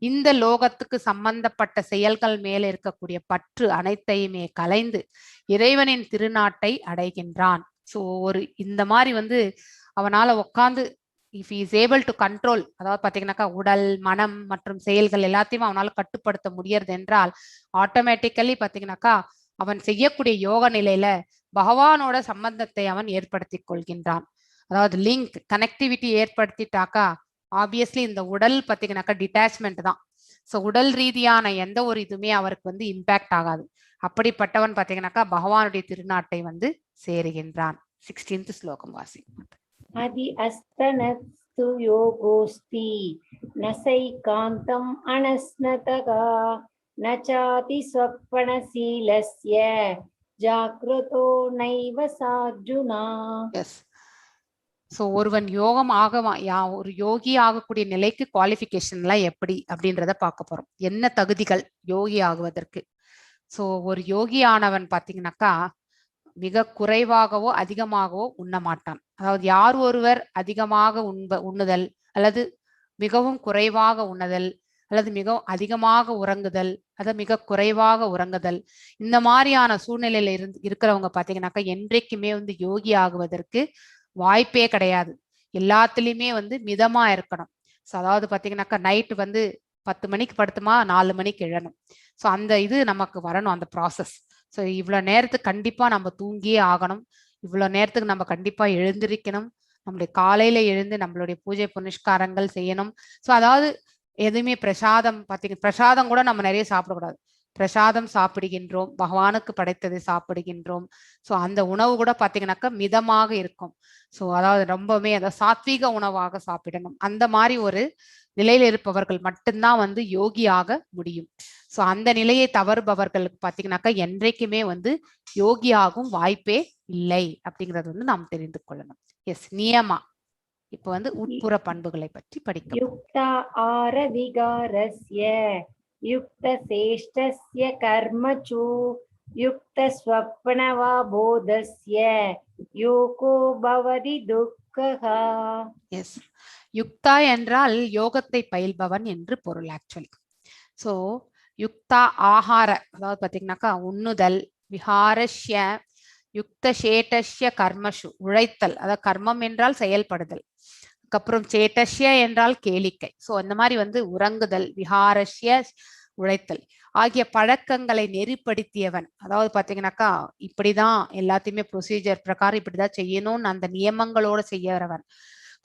இந்த லோகத்துக்கு சம்பந்தப்பட்ட செயல்கள் மேல இருக்கக்கூடிய பற்று அனைத்தையுமே கலைந்து இறைவனின் திருநாட்டை அடைகின்றான். ஸோ ஒரு இந்த மாதிரி வந்து அவனால உட்காந்து if is able to control, அதாவது பார்த்தீங்கன்னாக்கா உடல், மனம் மற்றும் செயல்கள் எல்லாத்தையும் அவனால கட்டுப்படுத்த முடியறது என்றால் ஆட்டோமேட்டிக்கலி பார்த்தீங்கன்னாக்கா அவன் செய்யக்கூடிய யோக நிலையில பகவானோட சம்பந்தத்தை அவன் ஏற்படுத்தி கொள்கின்றான். அதாவது லிங்க் கனெக்டிவிட்டி ஏற்படுத்திட்டாக்கா ஆப்வியஸ்லி இந்த உடல் பார்த்தீங்கன்னாக்கா டிட்டாச்மெண்ட் தான். ஸோ உடல் ரீதியான எந்த ஒரு இதுவுமே அவருக்கு வந்து இம்பேக்ட் ஆகாது. அப்படிப்பட்டவன் பார்த்தீங்கன்னாக்கா பகவானுடைய திருநாட்டை வந்து சேருகின்றான். 16th ஸ்லோகம் வாசி. அதி அஸ்தனஸ்து யோகோஸ்தி நசைகாந்தம் அனஸ்னதகா நசாதி ஸ்வப்னசீலஸ்ய ஜாக்ருதோ நைவ சார்ஜுனா. எஸ். ஸோ ஒருவன் ஒரு யோகி ஆகக்கூடிய நிலைக்கு குவாலிஃபிகேஷன்லாம் எப்படி அப்படின்றத பார்க்க போறோம். என்ன தகுதிகள் யோகி ஆகுவதற்கு? ஸோ ஒரு யோகி ஆனவன் பார்த்தீங்கன்னாக்கா மிக குறைவாகவோ அதிகமாகவோ உண்ண மாட்டான். அதாவது யார் ஒருவர் அதிகமாக உண்ணுதல் அல்லது மிகவும் குறைவாக உண்ணுதல் அல்லது மிக அதிகமாக உறங்குதல், அல்லது மிக குறைவாக உறங்குதல், இந்த மாதிரியான சூழ்நிலையில இருக்கிறவங்க பாத்தீங்கன்னாக்கா என்றைக்குமே வந்து யோகி ஆகுவதற்கு வாய்ப்பே கிடையாது. எல்லாத்துலயுமே வந்து மிதமா இருக்கணும். ஸோ அதாவது பாத்தீங்கன்னாக்கா நைட்டு வந்து 10 மணிக்கு படுத்துமா 4 மணிக்கு எழணும். ஸோ அந்த இது நமக்கு வரணும், அந்த ப்ராசஸ். ஸோ இவ்வளோ நேரத்துக்கு கண்டிப்பா நம்ம தூங்கியே ஆகணும். இவ்வளோ நேரத்துக்கு நம்ம கண்டிப்பா எழுந்திருக்கணும். நம்மளுடைய காலையில எழுந்து நம்மளுடைய பூஜை புனஸ்காரங்கள் செய்யணும். ஸோ அதாவது எதுவுமே பிரசாதம் பிரசாதம் கூட நம்ம நிறைய சாப்பிடக்கூடாது. பிரசாதம் சாப்பிடுகின்றோம், பகவானுக்கு படைத்ததை சாப்பிடுகின்றோம். ஸோ அந்த உணவு கூட பார்த்தீங்கன்னாக்கா மிதமாக இருக்கும். ஸோ அதாவது ரொம்பவுமே அதாவது சாத்வீக உணவாக சாப்பிடணும். அந்த மாதிரி ஒரு நிலையில இருப்பவர்கள் மட்டும்தான் வந்து யோகியாக முடியும். ஸோ அந்த நிலையை தவறுபவர்களுக்கு பார்த்தீங்கன்னாக்கா என்றைக்குமே வந்து யோகியாகும் வாய்ப்பே இல்லை அப்படிங்கிறது வந்து நாம் தெரிந்து கொள்ளணும். எஸ், நியமா. இப்ப வந்து உட்புற பண்புகளை பற்றி படிக்க யுக்தா ஆர விகாரஸ்ய யுக்த சேஷ்டஸ்ய கர்மசு யுக்த ஸ்வப்னவா போதஸ்ய யோகோ பவதி துக்கஹா. எஸ், யுக்தா என்றால் யோகத்தை பயில்பவன் என்று பொருள் ஆக்சுவலி. ஸோ யுக்தா ஆகார, அதாவது பார்த்தீங்கன்னாக்கா உண்ணுதல், விஹாரஷ்ய யுக்த சேட்டஷ்ய கர்மஷு உழைத்தல், அதாவது கர்மம் என்றால் செயல்படுதல், அதுக்கப்புறம் சேட்டஷ்ய என்றால் கேளிக்கை. ஸோ இந்த மாதிரி வந்து உறங்குதல், விஹாரஷ்ய உழைத்தல் ஆகிய பழக்கங்களை நெறிப்படுத்தியவன். அதாவது பார்த்தீங்கன்னாக்கா இப்படிதான் எல்லாத்தையுமே ப்ரொசீஜர் பிரகாரம் இப்படிதான் செய்யணும்னு அந்த நியமங்களோட செய்யறவன்.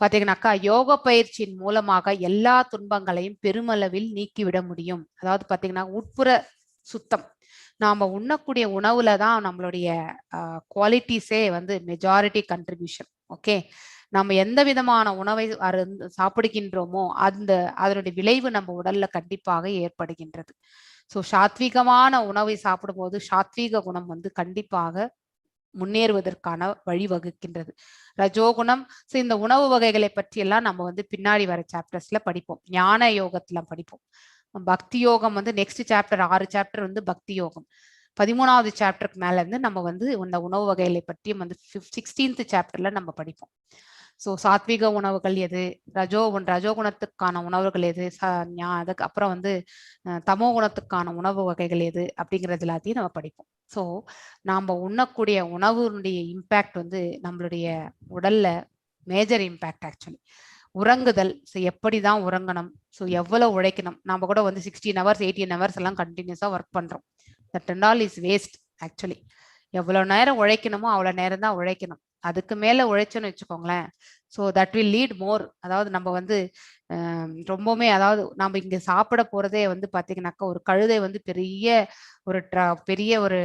பார்த்தீங்கன்னாக்கா யோக பயிற்சியின் மூலமாக எல்லா துன்பங்களையும் பெருமளவில் நீக்கிவிட முடியும். அதாவது பார்த்தீங்கன்னா உட்புற சுத்தம். நாம உண்ணக்கூடிய உணவுல தான் நம்மளுடைய குவாலிட்டிஸே வந்து மெஜாரிட்டி கண்ட்ரிபியூஷன். ஓகே, நம்ம எந்த விதமான உணவை சாப்பிடுகின்றோமோ அதனுடைய விளைவு நம்ம உடல்ல கண்டிப்பாக ஏற்படுகின்றது. ஸோ சாத்வீகமான உணவை சாப்பிடும்போது சாத்வீக குணம் வந்து கண்டிப்பாக முன்னேறுவதற்கான வழிவகுக்கின்றது. ரஜோகுணம். ஸோ இந்த உணவு வகைகளை பற்றி எல்லாம் நம்ம வந்து பின்னாடி வர சாப்டர்ஸ்ல படிப்போம், ஞான யோகத்துல படிப்போம். பக்தி யோகம் வந்து நெக்ஸ்ட் சாப்டர் 6 சாப்டர் வந்து பக்தி யோகம். 13வது சாப்டருக்கு மேல இருந்து நம்ம வந்து இந்த உணவு வகைகளை பற்றியும் வந்து 16th சாப்டர்ல நம்ம படிப்போம். ஸோ சாத்விக உணவுகள் எது, ரஜோகுணத்துக்கான உணவுகள் எது, அதுக்கு அப்புறம் வந்து தமோ குணத்துக்கான உணவு வகைகள் எது அப்படிங்கிறது எல்லாத்தையும் நம்ம படிப்போம். ஸோ நாம் உண்ணக்கூடிய உணவுடைய இம்பேக்ட் வந்து நம்மளுடைய உடல்ல மேஜர் இம்பேக்ட் ஆக்சுவலி. உறங்குதல், ஸோ எப்படி தான் உறங்கணும், ஸோ எவ்வளவு உழைக்கணும். நம்ம கூட வந்து 16 hours 18 hours எல்லாம் கண்டினியூஸாக ஒர்க் பண்ணுறோம். That and all is waste actually. எவ்வளோ நேரம் உழைக்கணுமோ அவ்வளோ நேரம் தான் உழைக்கணும். அதுக்கு மேலே உழைச்சோன்னு வச்சுக்கோங்களேன், ஸோ தட் வில் லீட் மோர். அதாவது நம்ம வந்து ரொம்பவுமே அதாவது நம்ம இங்கே சாப்பிட போகிறதே வந்து பார்த்தீங்கன்னாக்கா ஒரு கழுதை வந்து பெரிய ஒரு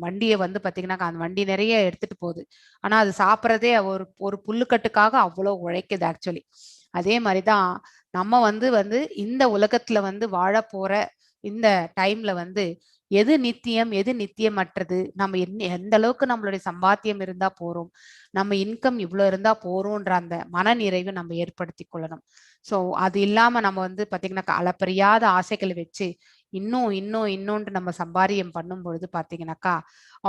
வண்டியை வந்து பார்த்தீங்கன்னாக்கா அந்த வண்டி நிறைய எடுத்துட்டு போகுது. ஆனால் அது சாப்பிட்றதே ஒரு புல்லுக்கட்டுக்காக அவ்வளோ உழைக்குது ஆக்சுவலி. அதே மாதிரி தான் நம்ம வந்து இந்த உலகத்துல வந்து வாழ போற இந்த டைம்ல வந்து எது நித்தியம் எது நித்தியமற்றது, நம்ம எந்த அளவுக்கு நம்மளுடைய சம்பாத்தியம் இருந்தா போறோம், நம்ம இன்கம் இவ்வளவு இருந்தா போறோம்ன்ற அந்த மன நிறைவு நம்ம ஏற்படுத்தி கொள்ளணும். ஸோ அது இல்லாம நம்ம வந்து பாத்தீங்கன்னாக்கா அளப்பரியாத ஆசைகளை வச்சு இன்னொன்று நம்ம சம்பாரியம் பண்ணும் பொழுது பாத்தீங்கன்னாக்கா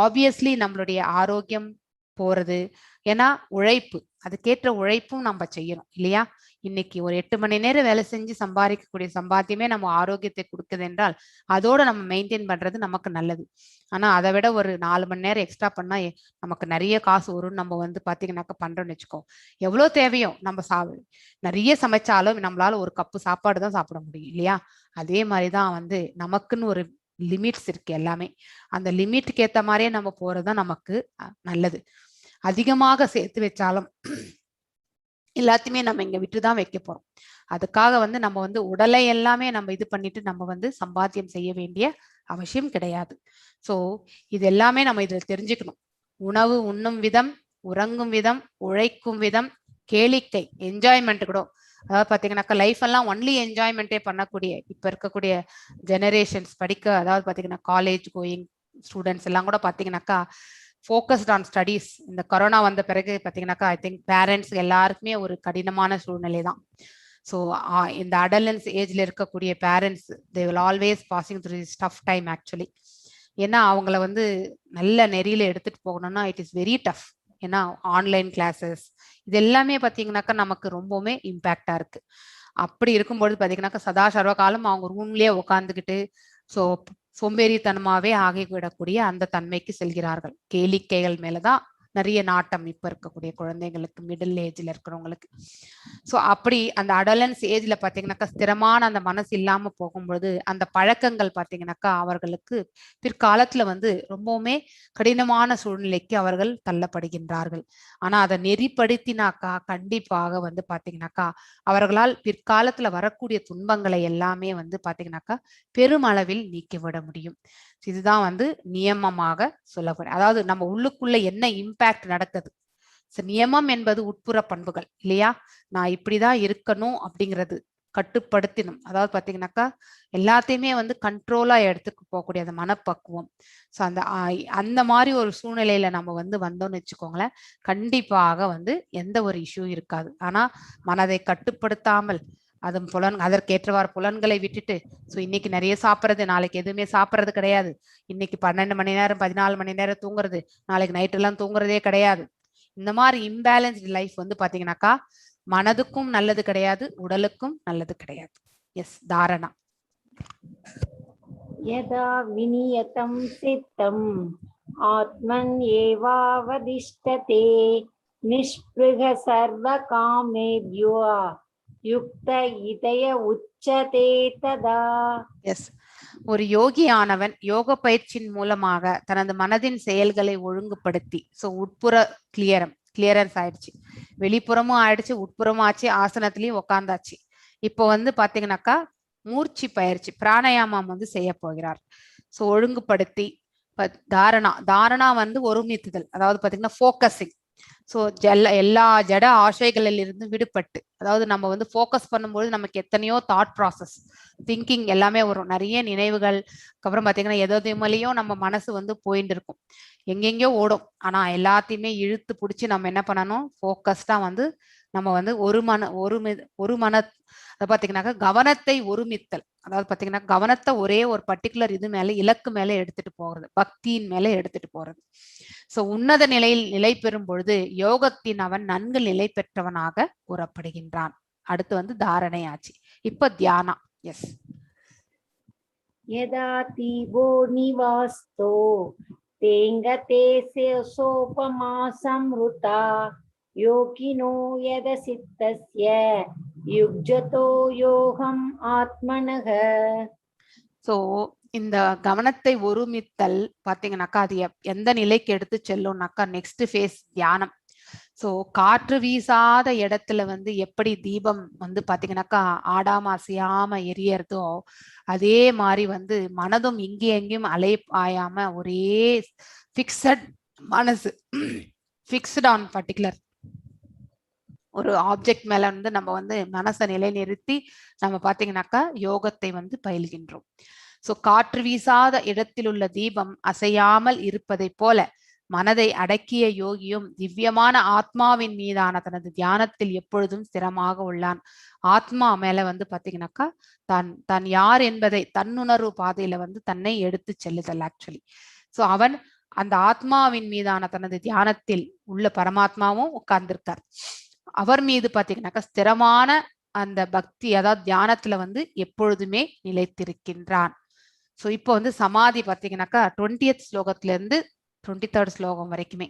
ஆப்வியஸ்லி நம்மளுடைய ஆரோக்கியம் போறது. ஏன்னா உழைப்பு, அதுக்கேற்ற உழைப்பும் நம்ம செய்யணும் இல்லையா. இன்னைக்கு ஒரு 8 மணி நேரம் வேலை செஞ்சு சம்பாதிக்கக்கூடிய சம்பாத்தியமே நம்ம ஆரோக்கியத்தை கொடுக்குது என்றால் அதோட நம்ம மெயின்டைன் பண்றது நமக்கு நல்லது. ஆனா அதை விட ஒரு 4 மணி நேரம் எக்ஸ்ட்ரா பண்ணா நமக்கு நிறைய காசு வரும்னு நம்ம வந்து பாத்தீங்கன்னாக்கா பண்றோம்னு வச்சுக்கோ. எவ்வளவு தேவையோ நம்ம நிறைய சமைச்சாலும் நம்மளால ஒரு கப்பு சாப்பாடு தான் சாப்பிட முடியும் இல்லையா. அதே மாதிரிதான் வந்து நமக்குன்னு ஒரு லிமிட்ஸ் இருக்கு எல்லாமே. அந்த லிமிட்டுக்கு ஏத்த மாதிரியே நம்ம போறதுதான் நமக்கு நல்லது. அதிகமாக சேர்த்து வச்சாலும் எல்லாத்தையுமே நம்ம இங்க விட்டுதான் வைக்க போறோம். அதுக்காக வந்து நம்ம வந்து உடலை எல்லாமே நம்ம இது பண்ணிட்டு நம்ம வந்து சம்பாத்தியம் செய்ய வேண்டிய அவசியம் கிடையாது. சோ இது எல்லாமே நம்ம இதுல தெரிஞ்சுக்கணும். உணவு உண்ணும் விதம், உறங்கும் விதம், உழைக்கும் விதம், கேளிக்கை, என்ஜாய்மெண்ட் கூட. அதாவது பாத்தீங்கன்னாக்கா லைஃப் எல்லாம் ஒன்லி என்ஜாய்மெண்ட்டே பண்ணக்கூடிய இப்ப இருக்கக்கூடிய ஜெனரேஷன்ஸ் அதாவது பாத்தீங்கன்னா காலேஜ் கோயிங் ஸ்டூடெண்ட்ஸ் எல்லாம் கூட பாத்தீங்கன்னாக்கா ஃபோக்கஸ்ட் ஆன் ஸ்டடீஸ். இந்த கொரோனா வந்த பிறகு பார்த்தீங்கன்னாக்கா ஐ திங்க் பேரண்ட்ஸ் எல்லாருக்குமே ஒரு கடினமான சூழ்நிலை தான். ஸோ இந்த அடலன்ஸ் ஏஜ்ல இருக்கக்கூடிய parents they will always passing through this tough time actually. ஏன்னா அவங்கள வந்து நல்ல நெறியில எடுத்துட்டு போகணும்னா இட் இஸ் வெரி டஃப். ஏன்னா ஆன்லைன் கிளாஸஸ் இது எல்லாமே பார்த்தீங்கன்னாக்கா நமக்கு ரொம்பவுமே இம்பேக்டா இருக்கு. அப்படி இருக்கும்பொழுது பாத்தீங்கன்னாக்கா சதா சர்வகாலம் அவங்க ரூம்லயே உட்காந்துக்கிட்டு சோ சோம்பேறித்தனமாவே ஆகிவிடக்கூடிய அந்த தன்மைக்கு செல்கிறார்கள். கேளிக்கைகள் மேலதான் நிறைய நாட்டம் இப்ப இருக்கக்கூடிய குழந்தைங்களுக்கு, மிடில் ஏஜ்ல இருக்கிறவங்களுக்கு. சோ அப்படி அந்த அடலன்ஸ் ஏஜ்ல பாத்தீங்கன்னாக்கா ஸ்திரமான அந்த மனசு இல்லாம போகும்பொழுது அந்த பழக்கங்கள் பாத்தீங்கன்னாக்கா அவர்களுக்கு பிற்காலத்துல வந்து ரொம்பவுமே கடினமான சூழ்நிலைக்கு அவர்கள் தள்ளப்படுகின்றார்கள். ஆனா அதை நெறிப்படுத்தினாக்கா கண்டிப்பாக வந்து பாத்தீங்கன்னாக்கா அவர்களால் பிற்காலத்துல வரக்கூடிய துன்பங்களை எல்லாமே வந்து பாத்தீங்கன்னாக்கா பெருமளவில் நீக்கிவிட முடியும். இதுதான் வந்து நியமமாக சொல்லப்படும். அதாவது நம்ம உள்ளுக்குள்ள என்ன இம்பாக்ட் நடக்குது. நியமம் என்பது உட்புற பண்புகள் இல்லையா? நான் இப்படிதான் இருக்கணும் அப்படிங்கிறது கட்டுப்படுத்தணும். அதாவது பாத்தீங்கன்னாக்கா எல்லாத்தையுமே வந்து கண்ட்ரோலா எடுத்துக்கு போகக்கூடிய அந்த மனப்பக்குவம். ஸோ அந்த மாதிரி ஒரு சூழ்நிலையில நம்ம வந்து வந்தோம்னு வச்சுக்கோங்களேன், கண்டிப்பாக வந்து எந்த ஒரு இஷ்யூ இருக்காது. ஆனா மனதை கட்டுப்படுத்தாமல் அதற்கேற்றவாறு புலன்களை விட்டுட்டு இன்னைக்கு நிறைய சாப்பிட்றது, நாளைக்கு எதுவுமே சாப்பிட்றது கிடையாது, இன்னைக்கு 12 மணி நேரம் 14 மணி நேரம் தூங்குறது, நாளைக்கு நைட் எல்லாம் தூங்குறதே கிடையாது. இந்த மாதிரி இம்பேலன்ஸ்டு லைஃப் வந்து பாத்தீங்கன்னாக்கா மனதுக்கும் நல்லது கிடையாது, உடலுக்கும் நல்லது கிடையாது. எஸ், தாரணா. யதா விநியதம் சித்தம் ஆத்மன் ஏவாவதிஷ்டதே நிஷ்பிருக சர்வ காமேப்யோ யுக்த இதய உச்சதே ததா. எஸ், ஒரு யோகியானவன் யோக பயிற்சியின் மூலமாக தனது மனதின் செயல்களை ஒழுங்குபடுத்தி உட்புற கிளியரன்ஸ் ஆயிடுச்சு, வெளிப்புறமும் ஆயிடுச்சு, உட்புறமும் ஆச்சு, ஆசனத்திலயும் உட்கார்ந்தாச்சு. இப்போ வந்து பாத்தீங்கன்னாக்கா மூர்ச்சி பயிற்சி பிராணாயாமம் வந்து செய்ய போகிறார். ஒழுங்குபடுத்தி தாரணா வந்து ஒருமித்துதல், அதாவது பாத்தீங்கன்னா ஃபோக்கஸிங். எல்லா ஜட ஆசைகளில் இருந்து விடுபட்டு, அதாவது நம்ம வந்து ஃபோக்கஸ் பண்ணும்போது நமக்கு எத்தனையோ தாட் ப்ராசஸ், திங்கிங் எல்லாமே வரும், நிறைய நினைவுகள். அப்புறம் பாத்தீங்கன்னா எதோதையும் நம்ம மனசு வந்து போயிட்டு இருக்கும், எங்கெங்கயோ ஓடும். ஆனா எல்லாத்தையுமே இழுத்து பிடிச்சி நம்ம என்ன பண்ணணும், ஃபோக்கஸ்டா வந்து நம்ம வந்து ஒரு மன அதை பாத்தீங்கன்னாக்கா கவனத்தை ஒருமித்தல். அதாவது பாத்தீங்கன்னா கவனத்தை ஒரே ஒரு பர்டிகுலர் இது மேல, இலக்கு மேல எடுத்துட்டு போறது, பக்தியின் மேல எடுத்துட்டு போறது. உன்னத நிலையில் நிலை பெறும் பொழுது யோகத்தின் அவன் நன்கு நிலை பெற்றவனாக கூறப்படுகின்றான். அடுத்து வந்து தாரணை ஆச்சு. இப்ப தியானம். எஸ். யதா தீபோ நிவாஸ்தோ தேங்கதே சோபமா சம்ருதா யோகினோ யத சித்தஸ்ய யுக்ஜதோ யோகம் ஆத்மனக. இந்த கவனத்தை ஒருமித்தல் பாத்தீங்கன்னாக்கா அது எந்த நிலைக்கு எடுத்து செல்லும்னாக்கா நெக்ஸ்ட் ஃபேஸ் தியானம். காற்று வீசாத இடத்துல வந்து எப்படி தீபம் வந்து பாத்தீங்கன்னாக்கா ஆடாம அசையாம எரியறதோ, அதே மாதிரி வந்து மனதும் இங்கேயும் எங்கேயும் அலைப்பாயாம ஒரே பிக்சட் மனசு, பிக்ஸ்ட் ஆன் பர்டிகுலர் ஒரு ஆப்ஜெக்ட் மேல வந்து நம்ம வந்து மனசை நிலைநிறுத்தி நம்ம பாத்தீங்கன்னாக்கா யோகத்தை வந்து பயில்கின்றோம். காற்று வீசாத இடத்தில் உள்ள தீபம் அசையாமல் இருப்பதை போல மனதை அடக்கிய யோகியும் திவ்யமான ஆத்மாவின் மீதான தனது தியானத்தில் எப்பொழுதும் ஸ்திரமாக உள்ளான். ஆத்மா மேல வந்து பாத்தீங்கன்னாக்கா தான் யார் என்பதை தன்னுணர்வு பாதையில வந்து தன்னை எடுத்து செல்லுதல் ஆக்சுவலி. அவன் அந்த ஆத்மாவின் மீதான தனது தியானத்தில் உள்ள பரமாத்மாவும் உட்கார்ந்திருக்கார். அவர் மீது பாத்தீங்கன்னாக்கா ஸ்திரமான அந்த பக்தி, அதாவது தியானத்துல வந்து எப்பொழுதுமே நிலைத்திருக்கின்றான். இப்போ வந்து சமாதி பாத்தீங்கன்னாக்கா 20th ஸ்லோகத்துல இருந்து 23rd ஸ்லோகம் வரைக்குமே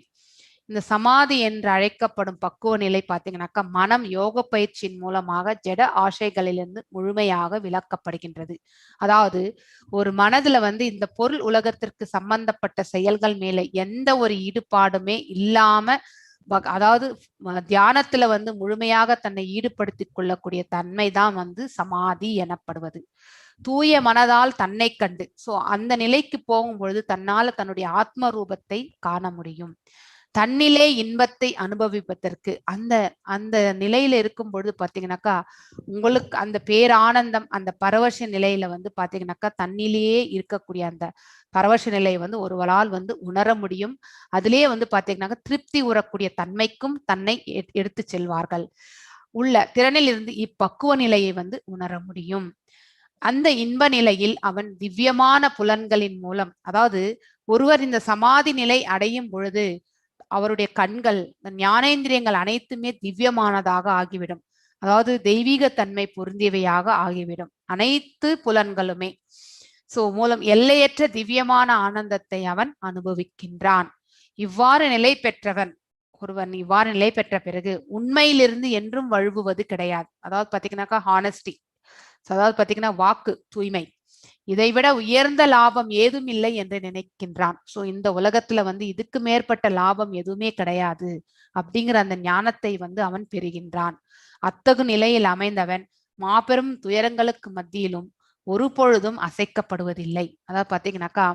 இந்த சமாதி என்று அழைக்கப்படும் பக்குவ நிலை பாத்தீங்கன்னாக்கா மனம் யோக பயிற்சியின் மூலமாக ஜட ஆசைகளிலிருந்து முழுமையாக விலக்கப்படுகின்றது. அதாவது ஒரு மனதுல வந்து இந்த பொருள் உலகத்திற்கு சம்பந்தப்பட்ட செயல்கள் மேல எந்த ஒரு ஈடுபாடுமே இல்லாம, அதாவது தியானத்துல வந்து முழுமையாக தன்னை ஈடுபடுத்திக் கொள்ளக்கூடிய தன்மை தான் வந்து சமாதி எனப்படுவது. தூய மனதால் தன்னை கண்டு அந்த நிலைக்கு போகும் பொழுது தன்னால தன்னுடைய ஆத்ம ரூபத்தை காண முடியும். தன்னிலே இன்பத்தை அனுபவிப்பதற்கு அந்த அந்த நிலையில இருக்கும் பொழுது பாத்தீங்கன்னாக்கா உங்களுக்கு அந்த பேரானந்தம், அந்த பரவச நிலையில வந்து பாத்தீங்கன்னாக்கா தன்னிலேயே இருக்கக்கூடிய அந்த பரவச நிலையை வந்து ஒருவரால் வந்து உணர முடியும். அதிலேயே வந்து பாத்தீங்கன்னாக்கா திருப்தி உறக்கூடிய தன்மைக்கும் தன்னை எடுத்து செல்வார்கள். உள்ள திறனில் இருந்து இப்பக்குவ நிலையை வந்து உணர முடியும். அந்த இன்ப நிலையில் அவன் திவ்யமான புலன்களின் மூலம், அதாவது ஒருவர் இந்த சமாதி நிலை அடையும் பொழுது அவருடைய கண்கள், ஞானேந்திரியங்கள் அனைத்துமே திவ்யமானதாக ஆகிவிடும். அதாவது தெய்வீக தன்மை பொருந்தியவையாக ஆகிவிடும் அனைத்து புலன்களுமே. சோ மூலம் எல்லையற்ற திவ்யமான ஆனந்தத்தை அவன் அனுபவிக்கின்றான். இவ்வாறு நிலை பெற்றவன் ஒருவன் இவ்வாறு நிலை பெற்ற பிறகு உண்மையிலிருந்து என்றும் வழுவுவது கிடையாது. அதாவது பாத்தீங்கன்னாக்கா ஹானஸ்டி, அதாவது பாத்தீங்கன்னா வாக்கு தூய்மை, இதைவிட உயர்ந்த லாபம் ஏதும் இல்லை என்று நினைக்கின்றான். சோ இந்த உலகத்துல இதுக்கு மேற்பட்ட லாபம் எதுவுமே கிடையாது அப்படிங்கிற அந்த ஞானத்தை அவன் பெறுகின்றான். அத்தகு நிலையில் அமைந்தவன் மாபெரும் துயரங்களுக்கு மத்தியிலும் ஒரு பொழுதும் அசைக்கப்படுவதில்லை. அதாவது பாத்தீங்கன்னாக்கா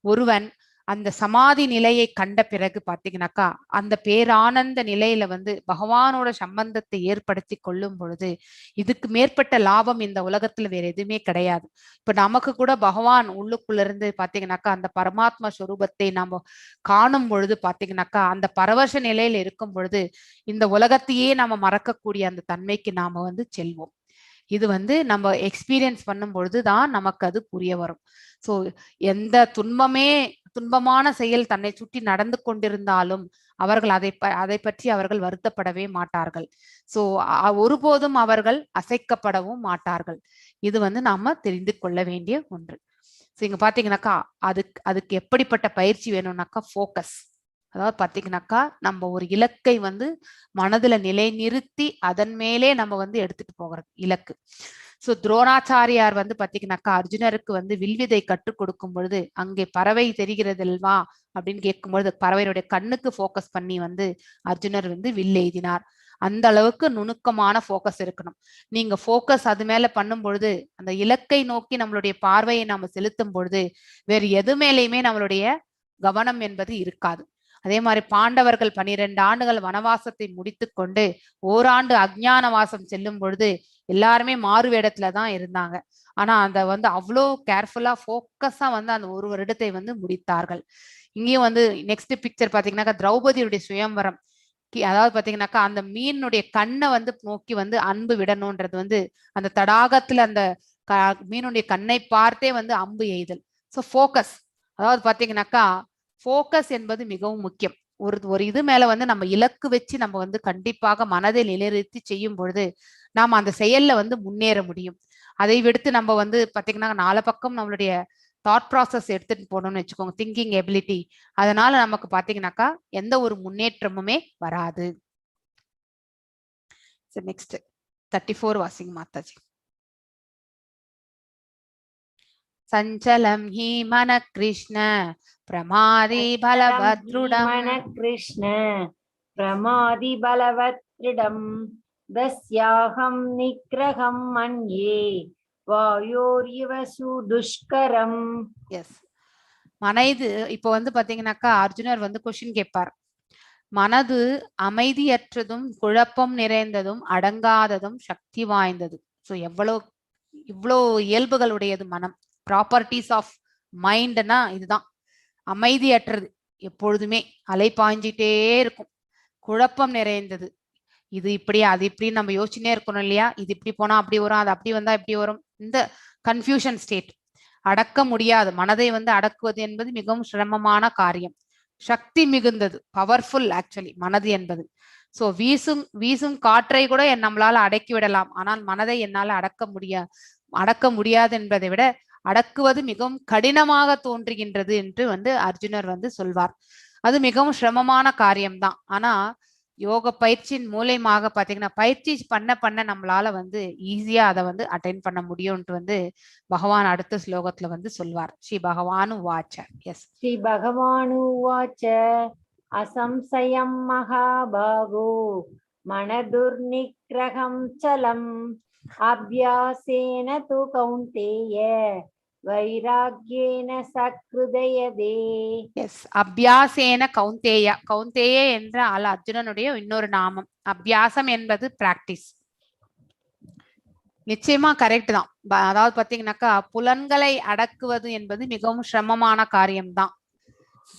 ஒருவன் அந்த சமாதி நிலையை கண்ட பிறகு பாத்தீங்கன்னாக்கா அந்த பேரானந்த நிலையில பகவானோட சம்பந்தத்தை ஏற்படுத்தி கொள்ளும் பொழுது இதுக்கு மேற்பட்ட லாபம் இந்த உலகத்துல வேற எதுவுமே கிடையாது. இப்ப நமக்கு கூட பகவான் உள்ளுக்குள்ள இருந்து பாத்தீங்கன்னாக்கா அந்த பரமாத்மா ஸ்வரூபத்தை நாம காணும் பொழுது பாத்தீங்கன்னாக்கா அந்த பரவச நிலையில இருக்கும் பொழுது இந்த உலகத்தையே நாம மறக்கக்கூடிய அந்த தன்மைக்கு நாம செல்வோம். இது நம்ம எக்ஸ்பீரியன்ஸ் பண்ணும் பொழுதுதான் நமக்கு அது புரிய வரும். சோ எந்த துன்பமான செயல் தன்னை சுற்றி நடந்து கொண்டிருந்தாலும் அவர்கள் அதை பற்றி அவர்கள் வருத்தப்படவே மாட்டார்கள். சோ ஒருபோதும் அவர்கள் அசைக்கப்படவும் மாட்டார்கள். இது நாம தெரிந்து கொள்ள வேண்டிய ஒன்று. சோ இங்க பாத்தீங்கன்னாக்கா அதுக்கு எப்படிப்பட்ட பயிற்சி வேணும்னாக்கா ஃபோக்கஸ். அதாவது பாத்தீங்கன்னாக்கா நம்ம ஒரு இலக்கை மனதுல நிலைநிறுத்தி அதன் மேலே நம்ம எடுத்துட்டு போகிறது இலக்கு. சோ துரோணாச்சாரியார் பாத்தீங்கன்னாக்கா அர்ஜுனருக்கு வில்விதை கற்றுக் கொடுக்கும் பொழுது அங்கே பறவை தெரிகிறதல்வா அப்படின்னு கேட்கும் பொழுது பறவையுடைய கண்ணுக்கு ஃபோக்கஸ் பண்ணி அர்ஜுனர் வில் எய்தினார். அந்த அளவுக்கு நுணுக்கமான ஃபோக்கஸ் இருக்கணும். நீங்க ஃபோக்கஸ் அது மேல பண்ணும் பொழுது அந்த இலக்கை நோக்கி நம்மளுடைய பார்வையை நாம செலுத்தும் பொழுது வேறு எது மேலேயுமே நம்மளுடைய கவனம் என்பது இருக்காது. அதே மாதிரி பாண்டவர்கள் 12 ஆண்டுகள் வனவாசத்தை முடித்து கொண்டு ஓராண்டு அஜ்ஞான வாசம் செல்லும் பொழுது எல்லாருமே மாறு வேடத்துலதான் இருந்தாங்க. ஆனா அந்த அவ்வளோ கேர்ஃபுல்லா ஃபோக்கஸா அந்த ஒரு வருடத்தை முடித்தார்கள். இங்கேயும் நெக்ஸ்ட் பிக்சர் பாத்தீங்கன்னாக்கா திரௌபதியுடைய சுயம்வரம். அதாவது பாத்தீங்கன்னாக்கா அந்த மீனுடைய கண்ணை நோக்கி அன்பு விடணும்ன்றது அந்த தடாகத்துல அந்த மீனுடைய கண்ணை பார்த்தே அம்பு எய்தல். ஸோ ஃபோக்கஸ், அதாவது பாத்தீங்கன்னாக்கா ஃபோக்கஸ் என்பது மிகவும் முக்கியம். ஒரு இது மேல நம்ம இலக்கு வச்சு நம்ம கண்டிப்பாக மனதை நிலைநிறுத்தி செய்யும் பொழுது நாம அந்த செயல்ல முன்னேற முடியும். அதை விடுத்து நம்ம பாத்தீங்கன்னா 4 பக்கம் நம்மளுடைய தாட் ப்ராசஸ் எடுத்துட்டு போனோம்னு வச்சுக்கோங்க, திங்கிங் எபிலிட்டி, அதனால நமக்கு பாத்தீங்கன்னாக்கா எந்த ஒரு முன்னேற்றமுமே வராது. நெக்ஸ்ட் 34 வாசிங்க மாதாஜி. சஞ்சலம் ஹி மன கிருஷ்ண பிரமாதி பலவத்ருடம் மன கிருஷ்ண பிரமாதி பலவத்ருடம் தஸ்யாஹம் நிக்ரகம் மன்யே வாயோர்யவசு துஷ்கரம். எஸ், மனது இப்போ பாத்தீங்கன்னாக்கா அர்ஜுனர் கொஸ்டின் கேட்பார். மனது அமைதியற்றதும் குழப்பம் நிறைந்ததும் அடங்காததும் சக்தி வாய்ந்தது. ஸோ இவ்வளோ இயல்புகளுடையது மனம். ப்ராப்பர்ட்டிஸ் ஆஃப் மைண்ட்னா இதுதான். அமைதியற்றது, எப்பொழுதுமே அலை பாய்ஞ்சிட்டே இருக்கும். குழப்பம் நிறைந்தது, இது இப்படி அது இப்படி நம்ம யோசிச்சுனே இருக்கணும் இல்லையா, இது இப்படி போனா அப்படி வரும், அது அப்படி வந்தா இப்படி வரும், இந்த கன்ஃபியூஷன் ஸ்டேட். அடக்க முடியாது, மனதை அடக்குவது என்பது மிகவும் சிரமமான காரியம். சக்தி மிகுந்தது, பவர்ஃபுல் ஆக்சுவலி மனது என்பது. சோ வீசும் காற்றை கூட நம்மளால அடக்கி விடலாம், ஆனால் மனதை என்னால அடக்க முடியாது என்பதை விட அடக்குவது மிகவும் கடினமாக தோன்றுகின்றது என்று அர்ஜுனர் சொல்வார். அது மிகவும் சிரமமான காரியம்தான். ஆனா யோக பயிற்சியின் மூலமாக பாத்தீங்கன்னா பயிற்சி பண்ண நம்மளால ஈஸியா அதை அட்டைன் பண்ண முடியும்ட்டு பகவான் அடுத்த ஸ்லோகத்துல சொல்வார். ஸ்ரீ பகவானு வாச்ச. எஸ், ஸ்ரீ பகவானு வாச்ச அசம்சயம் மகாபாகோ மனதுர்நிக்ரகம் சலம் அப்யாசேன து கௌந்தேய வைராக்யேன சக்ருதயதே. எஸ், அபியாசேன கௌந்தேய. கௌந்தேய என்ற அர்ஜுனனுடைய இன்னொரு நாமம். அபியாசம் என்பது பிராக்டிஸ். நிச்சயமா கரெக்ட் தான். அதாவது பாத்தீங்கன்னாக்கா புலன்களை அடக்குவது என்பது மிகவும் சிரமமான காரியம்தான்,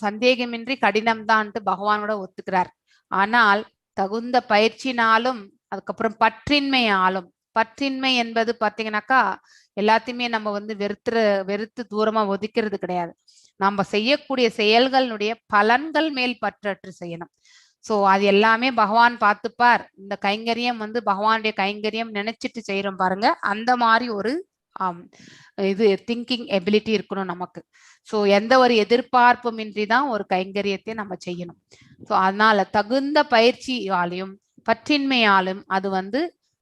சந்தேகமின்றி கடினம்தான்ட்டு பகவானோட ஒத்துக்கிறார். ஆனால் தகுந்த பயிற்சினாலும் அதுக்கப்புறம் பற்றின்மையாலும், பற்றின்மை என்பது பாத்தீங்கன்னாக்கா எல்லாத்தையுமே நம்ம வெறுத்து தூரமா ஒதுக்கிறது கிடையாது. நம்ம செய்யக்கூடிய செயல்களுடைய பலன்கள் மேல் பற்றற்று செய்யணும். சோ அது எல்லாமே பகவான் பார்த்துப்பார். இந்த கைங்கரியம் வந்து பகவானுடைய கைங்கரியம் நினைச்சிட்டு செய்யறோம் பாருங்க, அந்த மாதிரி ஒரு இது திங்கிங் எபிலிட்டி இருக்கணும் நமக்கு. சோ எந்த ஒரு எதிர்பார்ப்பும் இன்றி தான் ஒரு கைங்கரியத்தை நம்ம செய்யணும். சோ அதனால தகுந்த பயிற்சியாலையும் பற்றின்மையாலும் அது வந்து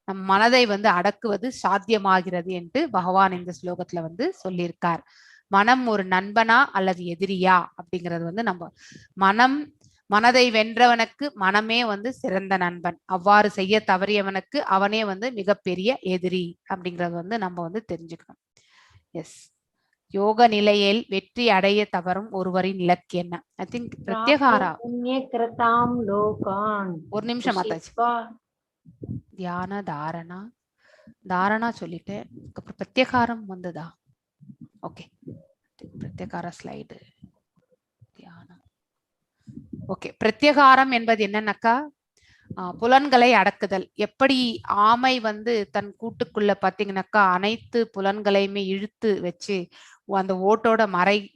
நம் மனதை வந்து அடக்குவது சாத்தியமாகிறது என்று பகவான் இந்த ஸ்லோகத்துல வந்து சொல்லியிருக்கார். மனம் ஒரு நண்பனா அல்லது எதிரியா அப்படிங்கிறது வந்து நம்ம மனதை வென்றவனுக்கு மனமே வந்து சிறந்த நண்பன், அவ்வாறு செய்ய தவறியவனுக்கு அவனே வந்து மிகப்பெரிய எதிரி அப்படிங்கறது வந்து நம்ம வந்து தெரிஞ்சுக்கணும். எஸ், யோக நிலையில் வெற்றி அடைய தவறும் ஒருவரின் இலக்கு என்ன? I think பிரத்யகாரா. புண்ணியகிருதாம் லோகான். ஒரு நிமிஷம் மாதாஜி. தியான தாரணா சொல்லிட்டு அப்புறம் பிரத்யகாரம் வந்ததா? ஓகே, பிரத்யகார ஸ்லைடு தியானம். ஓகே, பிரத்யகாரம் என்பது என்னன்னாக்கா புலன்களை அடக்குதல். எப்படி ஆமை வந்து தன் கூட்டுக்குள்ள பாத்தீங்கன்னாக்கா அனைத்து புலன்களையுமே இழுத்து வச்சு அந்த ஓட்டோட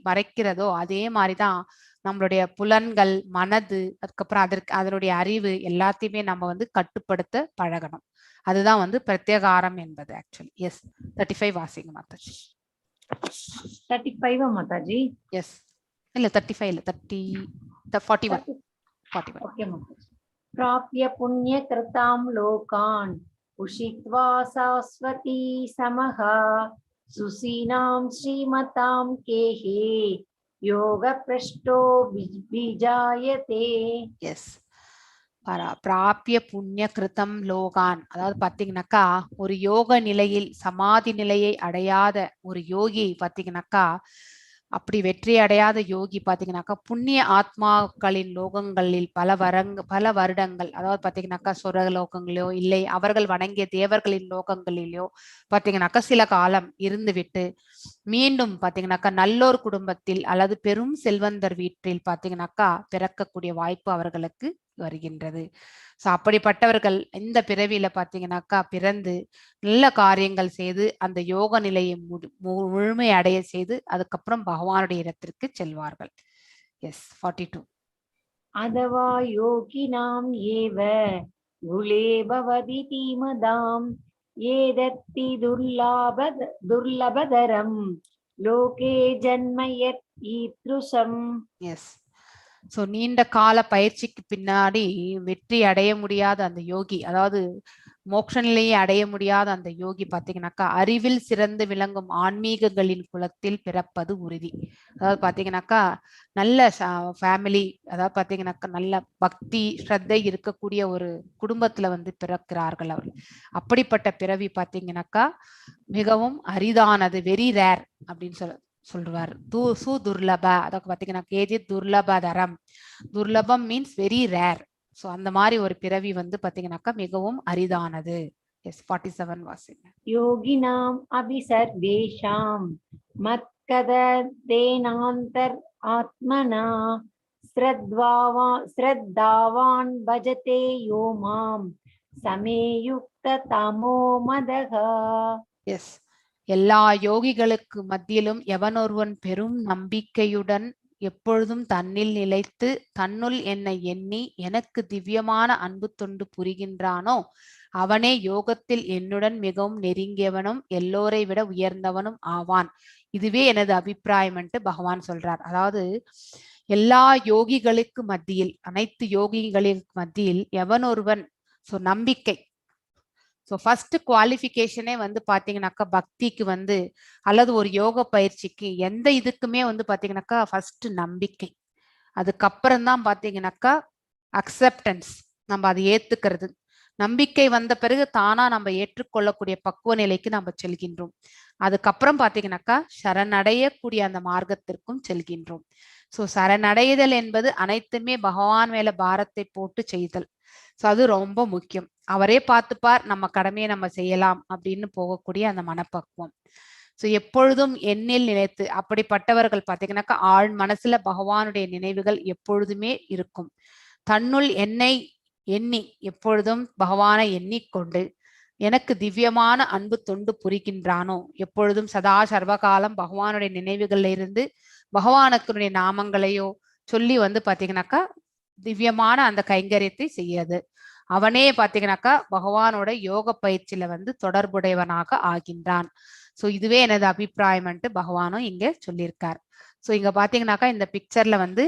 மறைக்கிறதோ அதே மாதிரிதான் நம்மளுடைய புலன்கள், மனது, அதுக்கப்புறம் அதனுடைய அறிவு எல்லாத்தையுமே நம்ம வந்து கட்டுப்படுத்த பழகணும். அதுதான் வந்து பிரத்யகாரம் என்பது. ஆக்சுவலி எஸ், 35 வாசிங்க மாதாஜி. 35 மாதாஜி. எஸ், இல்ல 35 இல்ல 41. ஓகே மாதாஜி. प्राप्य पुण्यकृतां लोकान् उषित्वा सास्वती समः सुसीनां श्रीमतां केहे योगप्रष्टो विजायते. எஸ், பிராபிய புண்ணிய கிருதம் லோகான், அதாவது பாத்தீங்கன்னாக்கா ஒரு யோக நிலையில் சமாதி நிலையை அடையாத ஒரு யோகி பாத்தீங்கன்னாக்கா, அப்படி வெற்றி அடையாத யோகி பாத்தீங்கன்னாக்கா புண்ணிய ஆத்மாக்களின் லோகங்களில் பல வருடங்கள், அதாவது பாத்தீங்கன்னாக்கா சொர்க லோகங்களிலோ இல்லை அவர்கள் வணங்கிய தேவர்களின் லோகங்களிலோ பாத்தீங்கன்னாக்கா சில காலம் இருந்து விட்டு மீண்டும் பாத்தீங்கன்னாக்கா நல்லோர் குடும்பத்தில் அல்லது பெரும் செல்வந்தர் வீட்டில் பாத்தீங்கன்னாக்கா பிறக்கக்கூடிய வாய்ப்பு அவர்களுக்கு வருகின்றது. சோ அப்படிப்பட்டவர்கள் இந்த பிறவியில பாத்தீங்கன்னாக்கா பிறந்து நல்ல காரியங்கள் செய்து அந்த யோக நிலையை முழுமை அடைய செய்து அதுக்கப்புறம் பகவானுடைய இடத்திற்கு செல்வார்கள். எஸ், 42. அதவா யோகினாம் ஏவ குலே பவதி தீமதாம் ஏதத்தி துர்லபதரம் லோகே ஜன்மயத் ஈத்ருஷம். எஸ், சோ நீண்ட கால பயிற்சிக்கு பின்னாடி வெற்றி அடைய முடியாத அந்த யோகி, அதாவது மோட்ச நிலையை அடைய முடியாத அந்த யோகி பாத்தீங்கன்னாக்கா அறிவில் சிறந்து விளங்கும் ஆன்மீகங்களின் குலத்தில் பிறப்பது உறுதி. அதாவது பாத்தீங்கன்னாக்கா நல்ல ஃபேமிலி, அதாவது பாத்தீங்கன்னாக்கா நல்ல பக்தி ஸ்ரத்தை இருக்கக்கூடிய ஒரு குடும்பத்துல வந்து பிறக்கிறார்கள் அவர்கள். அப்படிப்பட்ட பிறவி பாத்தீங்கன்னாக்கா மிகவும் அரிதானது, வெரி ரேர் அப்படின்னு சொல்றாரு. துர்லப, அதாவது பாத்தீங்கன்னா கேஜி துர்லபதரம், துர்லபம் மீன்ஸ் வெரி ரேர். சோ அந்த மாதிரி ஒரு பிறவி வந்து பாத்தீங்கன்னாக்கா மிகவும் அரிதானது. எஸ், 47 வாசிங்க. யோகினாம் அபிசர்வேஷாம் மத்கதேனாந்தர் ஆத்மனா ஸ்ரத்தாவான் பஜதே யோமாம் சமேயுக்த தமோ மதகா. எஸ், எல்லா யோகிகளுக்கு மத்தியிலும் எவனொருவன் பெரும் நம்பிக்கையுடன் எப்பொழுதும் தன்னில் நிலைத்து தன்னுள் என்னை எண்ணி எனக்கு திவ்யமான அன்பு தொண்டு புரிகின்றானோ அவனே யோகத்தில் என்னுடன் மிகவும் நெருங்கியவனும் எல்லோரை விட உயர்ந்தவனும் ஆவான். இதுவே எனது அபிப்பிராயம் என்று பகவான் சொல்றார். அதாவது எல்லா யோகிகளுக்கு மத்தியில், அனைத்து யோகிகளுக்கு மத்தியில் எவனொருவன், சோ நம்பிக்கை, ஸோ ஃபர்ஸ்ட் குவாலிஃபிகேஷனே வந்து பாத்தீங்கன்னாக்கா பக்திக்கு வந்து அல்லது ஒரு யோக பயிற்சிக்கு எந்த இதுக்குமே வந்து பாத்தீங்கன்னாக்கா ஃபர்ஸ்ட் நம்பிக்கை, அதுக்கப்புறம் தான் பாத்தீங்கன்னாக்கா அக்செப்டன்ஸ், நம்ம அதை ஏத்துக்கிறது. நம்பிக்கை வந்த பிறகு தானா நம்ம ஏற்றுக்கொள்ளக்கூடிய பக்குவ நிலைக்கு நம்ம செல்கின்றோம். அதுக்கப்புறம் பாத்தீங்கன்னாக்கா சரணடையக்கூடிய அந்த மார்க்கத்திற்கும் செல்கின்றோம். ஸோ சரணடைதல் என்பது அனைத்துமே பகவான் மேல பாரத்தை போட்டு செய்தல். ஸோ அது ரொம்ப முக்கியம். அவரே பார்த்துப்பார், நம்ம கடமையை நம்ம செய்யலாம் அப்படின்னு போகக்கூடிய அந்த மனப்பக்குவம். ஸோ எப்பொழுதும் எண்ணில் நினைத்து, அப்படிப்பட்டவர்கள் பார்த்தீங்கன்னாக்கா ஆழ் மனசுல பகவானுடைய நினைவுகள் எப்பொழுதுமே இருக்கும். தன்னுள் என்னை எண்ணி எப்பொழுதும் பகவானை எண்ணிக்கொண்டு எனக்கு திவ்யமான அன்பு தொண்டு புரிகின்றானோ எப்பொழுதும் சதா சர்வகாலம் பகவானுடைய நினைவுகள்ல இருந்து பகவானுக்குடைய நாமங்களையோ சொல்லி வந்து பாத்தீங்கன்னாக்கா திவ்யமான அந்த கைங்கரியத்தை செய்யாது. அவனே பாத்தீங்கன்னாக்கா பகவானோட யோக பயிற்சியில வந்து தொடர்புடையவனாக ஆகின்றான். சோ இதுவே எனது அபிப்பிராயம்ன்ட்டு பகவானும் இங்க சொல்லியிருக்கார். சோ இங்க பாத்தீங்கன்னாக்கா இந்த பிக்சர்ல வந்து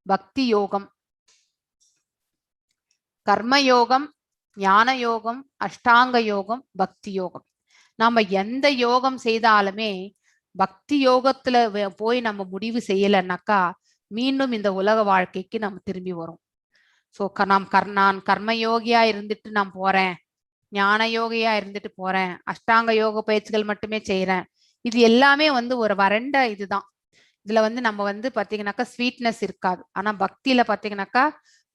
பக்தி யோகம், கர்மயோகம், ஞான யோகம், அஷ்டாங்க யோகம், பக்தி யோகம். நாம எந்த யோகம் செய்தாலுமே பக்தி யோகத்துல போய் நம்ம முடிவு செய்யலைன்னாக்கா மீண்டும் இந்த உலக வாழ்க்கைக்கு நம்ம திரும்பி வரும். சோ நான் கர்மயோகியா இருந்துட்டு நான் போறேன், ஞான யோகியா இருந்துட்டு போறேன், அஷ்டாங்க யோக பயிற்சிகள் மட்டுமே செய்யறேன், இது எல்லாமே வந்து ஒரு வறண்ட இதுதான். இதுல வந்து நம்ம வந்து பாத்தீங்கன்னாக்கா ஸ்வீட்னஸ் இருக்காது. ஆனா பக்தியில பாத்தீங்கன்னாக்கா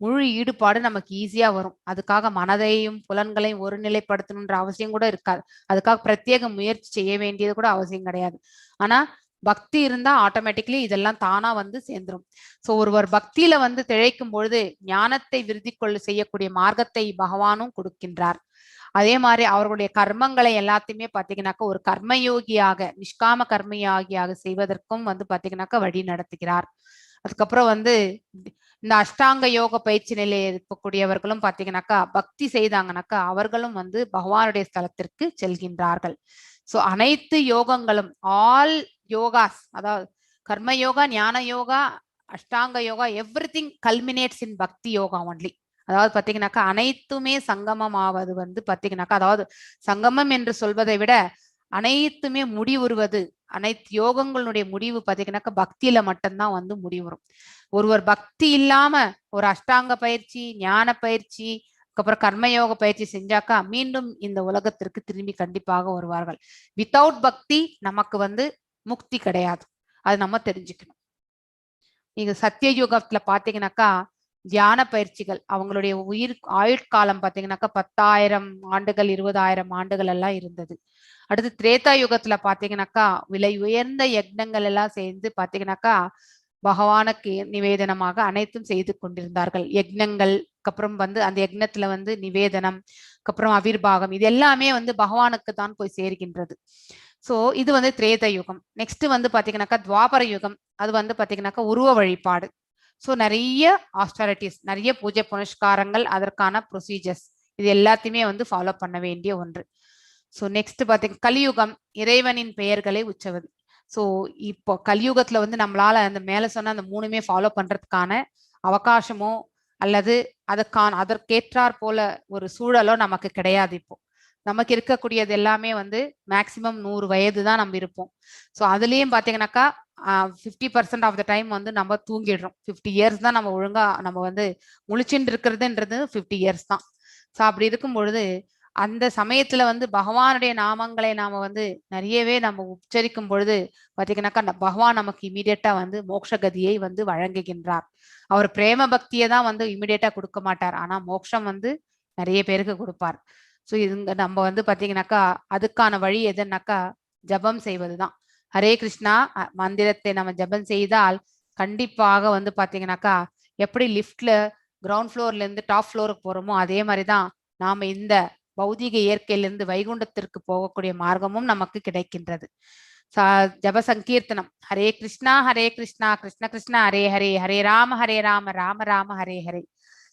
முழு ஈடுபாடு நமக்கு ஈஸியா வரும். அதுக்காக மனதையும் புலன்களையும் ஒருநிலைப்படுத்தணுன்ற அவசியம் கூட இருக்காது. அதுக்காக பிரத்யேக முயற்சி செய்ய வேண்டியது கூட அவசியம் கிடையாது. ஆனா பக்தி இருந்தா ஆட்டோமேட்டிக்லி இதெல்லாம் தானா வந்து சேர்ந்துரும். சோ ஒருவர் பக்தியில வந்து திளைக்கும் பொழுது ஞானத்தை விருத்தி கொள்ள செய்யக்கூடிய மார்க்கத்தை பகவானும் கொடுக்கின்றார். அதே மாதிரி அவர்களுடைய கர்மங்களை எல்லாத்தையுமே பாத்தீங்கன்னாக்கா ஒரு கர்மயோகியாக, நிஷ்காம கர்மயோகியாக செய்வதற்கும் வந்து பாத்தீங்கன்னாக்கா வழி நடத்துகிறார். அதுக்கப்புறம் வந்து இந்த அஷ்டாங்க யோக பயிற்சி நிலையில் இருக்கக்கூடியவர்களும் பாத்தீங்கன்னாக்கா பக்தி செய்தாங்கன்னாக்கா அவர்களும் வந்து பகவானுடைய ஸ்தலத்திற்கு செல்கின்றார்கள். சோ அனைத்து யோகங்களும், ஆல் யோகாஸ், அதாவது கர்ம யோகா, ஞான யோகா, அஷ்டாங்க யோகா, எவ்ரிதிங் கல்மினேட்ஸ் இன் பக்தி யோகா ஒன்லி. அதாவது பாத்தீங்கன்னாக்கா அனைத்துமே சங்கமம் ஆவது வந்து பாத்தீங்கன்னாக்கா, அதாவது சங்கமம் என்று சொல்வதை விட அனைத்துமே முடிவுறுவது, அனைத்து யோகங்களுடைய முடிவு பாத்தீங்கன்னாக்கா பக்தியில மட்டும்தான் வந்து முடிவுறும். ஒருவர் பக்தி இல்லாம ஒரு அஷ்டாங்க பயிற்சி, ஞான பயிற்சி, அதுக்கப்புறம் கர்மயோக பயிற்சி செஞ்சாக்கா மீண்டும் இந்த உலகத்திற்கு திரும்பி கண்டிப்பாக வருவார்கள். வித்தவுட் பக்தி நமக்கு வந்து முக்தி கிடையாது. அது நம்ம தெரிஞ்சுக்கணும். நீங்க சத்தியயுகத்துல பாத்தீங்கன்னாக்கா தியான பயிற்சிகள், அவங்களுடைய ஆயுட்காலம் பாத்தீங்கன்னாக்கா 10,000 ஆண்டுகள், 20,000 ஆண்டுகள் எல்லாம் இருந்தது. அடுத்து திரேதா யுகத்துல பாத்தீங்கன்னாக்கா விலை உயர்ந்த யக்னங்கள் எல்லாம் சேர்ந்து பாத்தீங்கன்னாக்கா பகவானுக்கு நிவேதனமாக அனைத்தும் செய்து கொண்டிருந்தார்கள். யக்னங்கள் அப்புறம் வந்து அந்த யக்னத்துல வந்து நிவேதனம், அப்புறம் அவிர்பாகம், இது எல்லாமே வந்து பகவானுக்கு தான் போய் சேர்கின்றது. சோ இது வந்து திரேத யுகம். நெக்ஸ்ட் வந்து பாத்தீங்கன்னாக்கா துவாபர யுகம். அது வந்து பாத்தீங்கன்னாக்கா உருவ வழிபாடு. ஸோ நிறைய ஆஸ்டாரிட்டிஸ், நிறைய பூஜை புனஸ்காரங்கள், அதற்கான ப்ரொசீஜர்ஸ், இது எல்லாத்தையுமே வந்து ஃபாலோ பண்ண வேண்டிய ஒன்று. ஸோ நெக்ஸ்ட் பார்த்தீங்கன்னா கலியுகம், இறைவனின் பெயர்களை உச்சவது. ஸோ இப்போ கலியுகத்துல வந்து நம்மளால அந்த மேல சொன்ன அந்த மூணுமே ஃபாலோ பண்றதுக்கான அவகாசமோ அல்லது அதற்கேற்றாற் போல ஒரு சூழலோ நமக்கு கிடையாது. இப்போ நமக்கு இருக்கக்கூடியது எல்லாமே வந்து மேக்சிமம் 100 வயது தான் நம்ம இருப்போம். ஸோ அதுலயும் பாத்தீங்கன்னாக்கா 50% ஆஃப் த டைம் வந்து நம்ம தூங்கிடுறோம். 50 இயர்ஸ் தான் நம்ம ஒழுங்கா நம்ம வந்து முழிச்சுட்டு இருக்கிறதுன்றது 50 இயர்ஸ் தான். ஸோ அப்படி இருக்கும் பொழுது அந்த சமயத்துல வந்து பகவானுடைய நாமங்களை நாம வந்து நிறையவே நம்ம உச்சரிக்கும் பொழுது பாத்தீங்கன்னாக்கா பகவான் நமக்கு இமீடியட்டா வந்து மோட்ச கதியை வந்து வழங்குகின்றார். அவர் பிரேம பக்தியை தான் வந்து இமீடியட்டா கொடுக்க மாட்டார், ஆனா மோட்சம் வந்து நிறைய பேருக்கு கொடுப்பார். ஸோ இதுங்க நம்ம வந்து பாத்தீங்கன்னாக்கா அதுக்கான வழி எதுனாக்கா ஜபம் செய்வதுதான். ஹரே கிருஷ்ணா மந்திரத்தை நம்ம ஜபம் செய்தால் கண்டிப்பாக வந்து பாத்தீங்கன்னாக்கா எப்படி லிஃப்ட்ல கிரவுண்ட் ஃப்ளோர்ல இருந்து டாப் ஃப்ளோருக்கு போறோமோ அதே மாதிரிதான் நாம இந்த பௌதிக இயற்கையிலிருந்து வைகுண்டத்திற்கு போகக்கூடிய மார்க்கமும் நமக்கு கிடைக்கின்றது. ஜப சங்கீர்த்தனம் ஹரே கிருஷ்ணா கிருஷ்ண கிருஷ்ண ஹரே ஹரே, ஹரே ராம ராம ராம ஹரே ஹரே.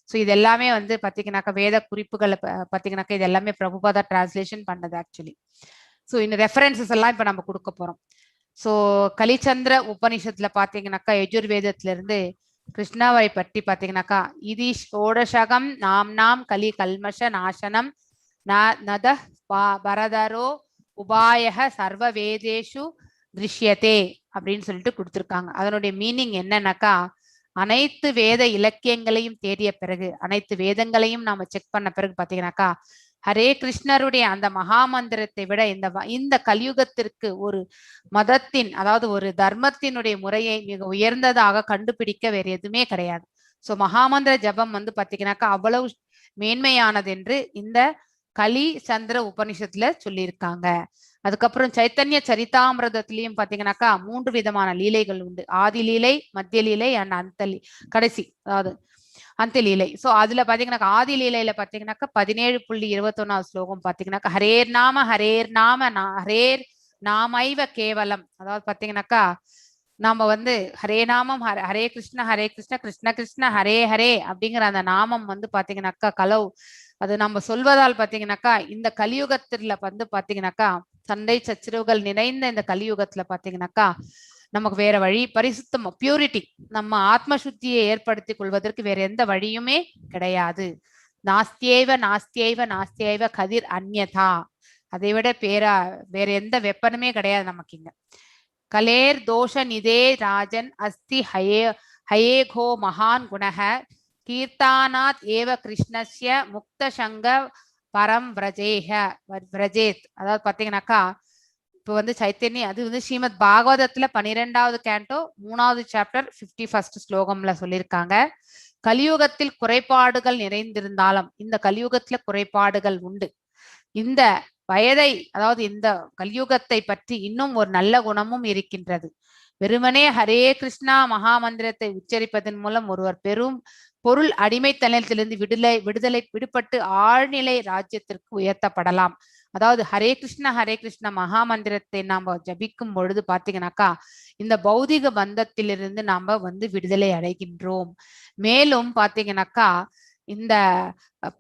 ஸோ இது எல்லாமே வந்து பாத்தீங்கன்னாக்கா வேத குறிப்புகளை பாத்தீங்கன்னாக்கா இது எல்லாமே பிரபுபாதா டிரான்ஸ்லேஷன் பண்ணது ஆக்சுவலி. ஸோ இந்த ரெஃபரன்சஸ் எல்லாம் இப்ப நம்ம கொடுக்க போறோம். ஸோ கலிச்சந்திர உபனிஷத்துல பாத்தீங்கன்னாக்கா யஜுர்வேதத்துல இருந்து கிருஷ்ணாவை பற்றி பாத்தீங்கன்னாக்கா இதி ஷோடசகம் நாம் கலி கல்மஷ நாசனம் நத பரதரோ உபாயக சர்வ வேதேஷு திருஷ்யத்தே அப்படின்னு சொல்லிட்டு கொடுத்துருக்காங்க. அதனுடைய மீனிங் என்னன்னாக்கா அனைத்து வேத இலக்கியங்களையும் தேடிய பிறகு, அனைத்து வேதங்களையும் நாம செக் பண்ண பிறகு பாத்தீங்கன்னாக்கா ஹரே கிருஷ்ணருடைய அந்த மகாமந்திரத்தை விட இந்த கலியுகத்திற்கு ஒரு மதத்தின், அதாவது ஒரு தர்மத்தினுடைய முறையை மிக உயர்ந்ததாக கண்டுபிடிக்க வேற எதுவுமே கிடையாது. சோ மகாமந்திர ஜபம் வந்து பாத்தீங்கன்னாக்கா அவ்வளவு மேன்மையானது என்று இந்த கலி சந்திர உபனிஷத்துல சொல்லியிருக்காங்க. அதுக்கப்புறம் சைத்தன்ய சரிதாமிரதத்திலையும் பாத்தீங்கன்னாக்கா 3 விதமான லீலைகள் உண்டு. ஆதி லீலை, மத்திய லீலை அண்ட் கடைசி, அதாவது அந்த லீலை. சோ அதுல பாத்தீங்கன்னாக்கா ஆதி லீலையில பாத்தீங்கன்னாக்கா 17.21 ஸ்லோகம் பாத்தீங்கன்னாக்கா ஹரேர் நாம ஹரேர் நாமைவ கேவலம். அதாவது பாத்தீங்கன்னாக்கா நாம வந்து ஹரே நாமம் ஹரே கிருஷ்ண கிருஷ்ண கிருஷ்ண ஹரே ஹரே அப்படிங்கிற அந்த நாமம் வந்து பாத்தீங்கன்னாக்கா அது நம்ம சொல்வதால் பாத்தீங்கன்னாக்கா இந்த கலியுகத்துல வந்து பாத்தீங்கன்னாக்கா சண்டை சச்சரவுகள் நிறைந்த இந்த கலியுகத்துல பாத்தீங்கன்னாக்கா நமக்கு வேற வழி பரிசுத்தம் பியூரிட்டி நம்ம ஆத்ம சுத்தியை ஏற்படுத்தி கொள்வதற்கு வேற எந்த வழியுமே கிடையாது. நாஸ்தியேவ நாஸ்தியேவ நாஸ்தியேவ கதிர் அந்யதா, அதை விட வேற எந்த வெப்பனுமே கிடையாது நமக்கு இங்க. கலேர் தோஷ நிதே ராஜன் அஸ்தி ஹயேகோ மகான் குணக கீர்த்தானாத் ஏவ கிருஷ்ணஸ்ய முக்த சங்க பரம் விரஜேத். அதாவது பாத்தீங்கன்னாக்கா இப்போ வந்து சைத்தன்ய அது வந்து ஸ்ரீமத் பாகவதத்துல 12வது கேண்டோ 3வது சாப்டர் 51 ஸ்லோகம்ல சொல்லியிருக்காங்க. கலியுகத்தில் குறைபாடுகள் நிறைந்திருந்தாலும் இந்த கலியுகத்துல குறைபாடுகள் உண்டு. இந்த வயதை அதாவது இந்த கலியுகத்தை பற்றி இன்னும் ஒரு நல்ல குணமும் இருக்கின்றது. வெறுமனே ஹரே கிருஷ்ணா மகாமந்திரத்தை உச்சரிப்பதன் மூலம் ஒருவர் பெரும் பொருள் அடிமைத்தனத்திலிருந்து விடுபட்டு ஆழ்நிலை ராஜ்யத்திற்கு உயர்த்தப்படலாம். அதாவது ஹரே கிருஷ்ண மகாமந்திரத்தை நாம ஜபிக்கும் பொழுது பாத்தீங்கன்னாக்கா இந்த பௌதிக பந்தத்திலிருந்து நாம வந்து விடுதலை அடைகின்றோம். மேலும் பாத்தீங்கன்னாக்கா இந்த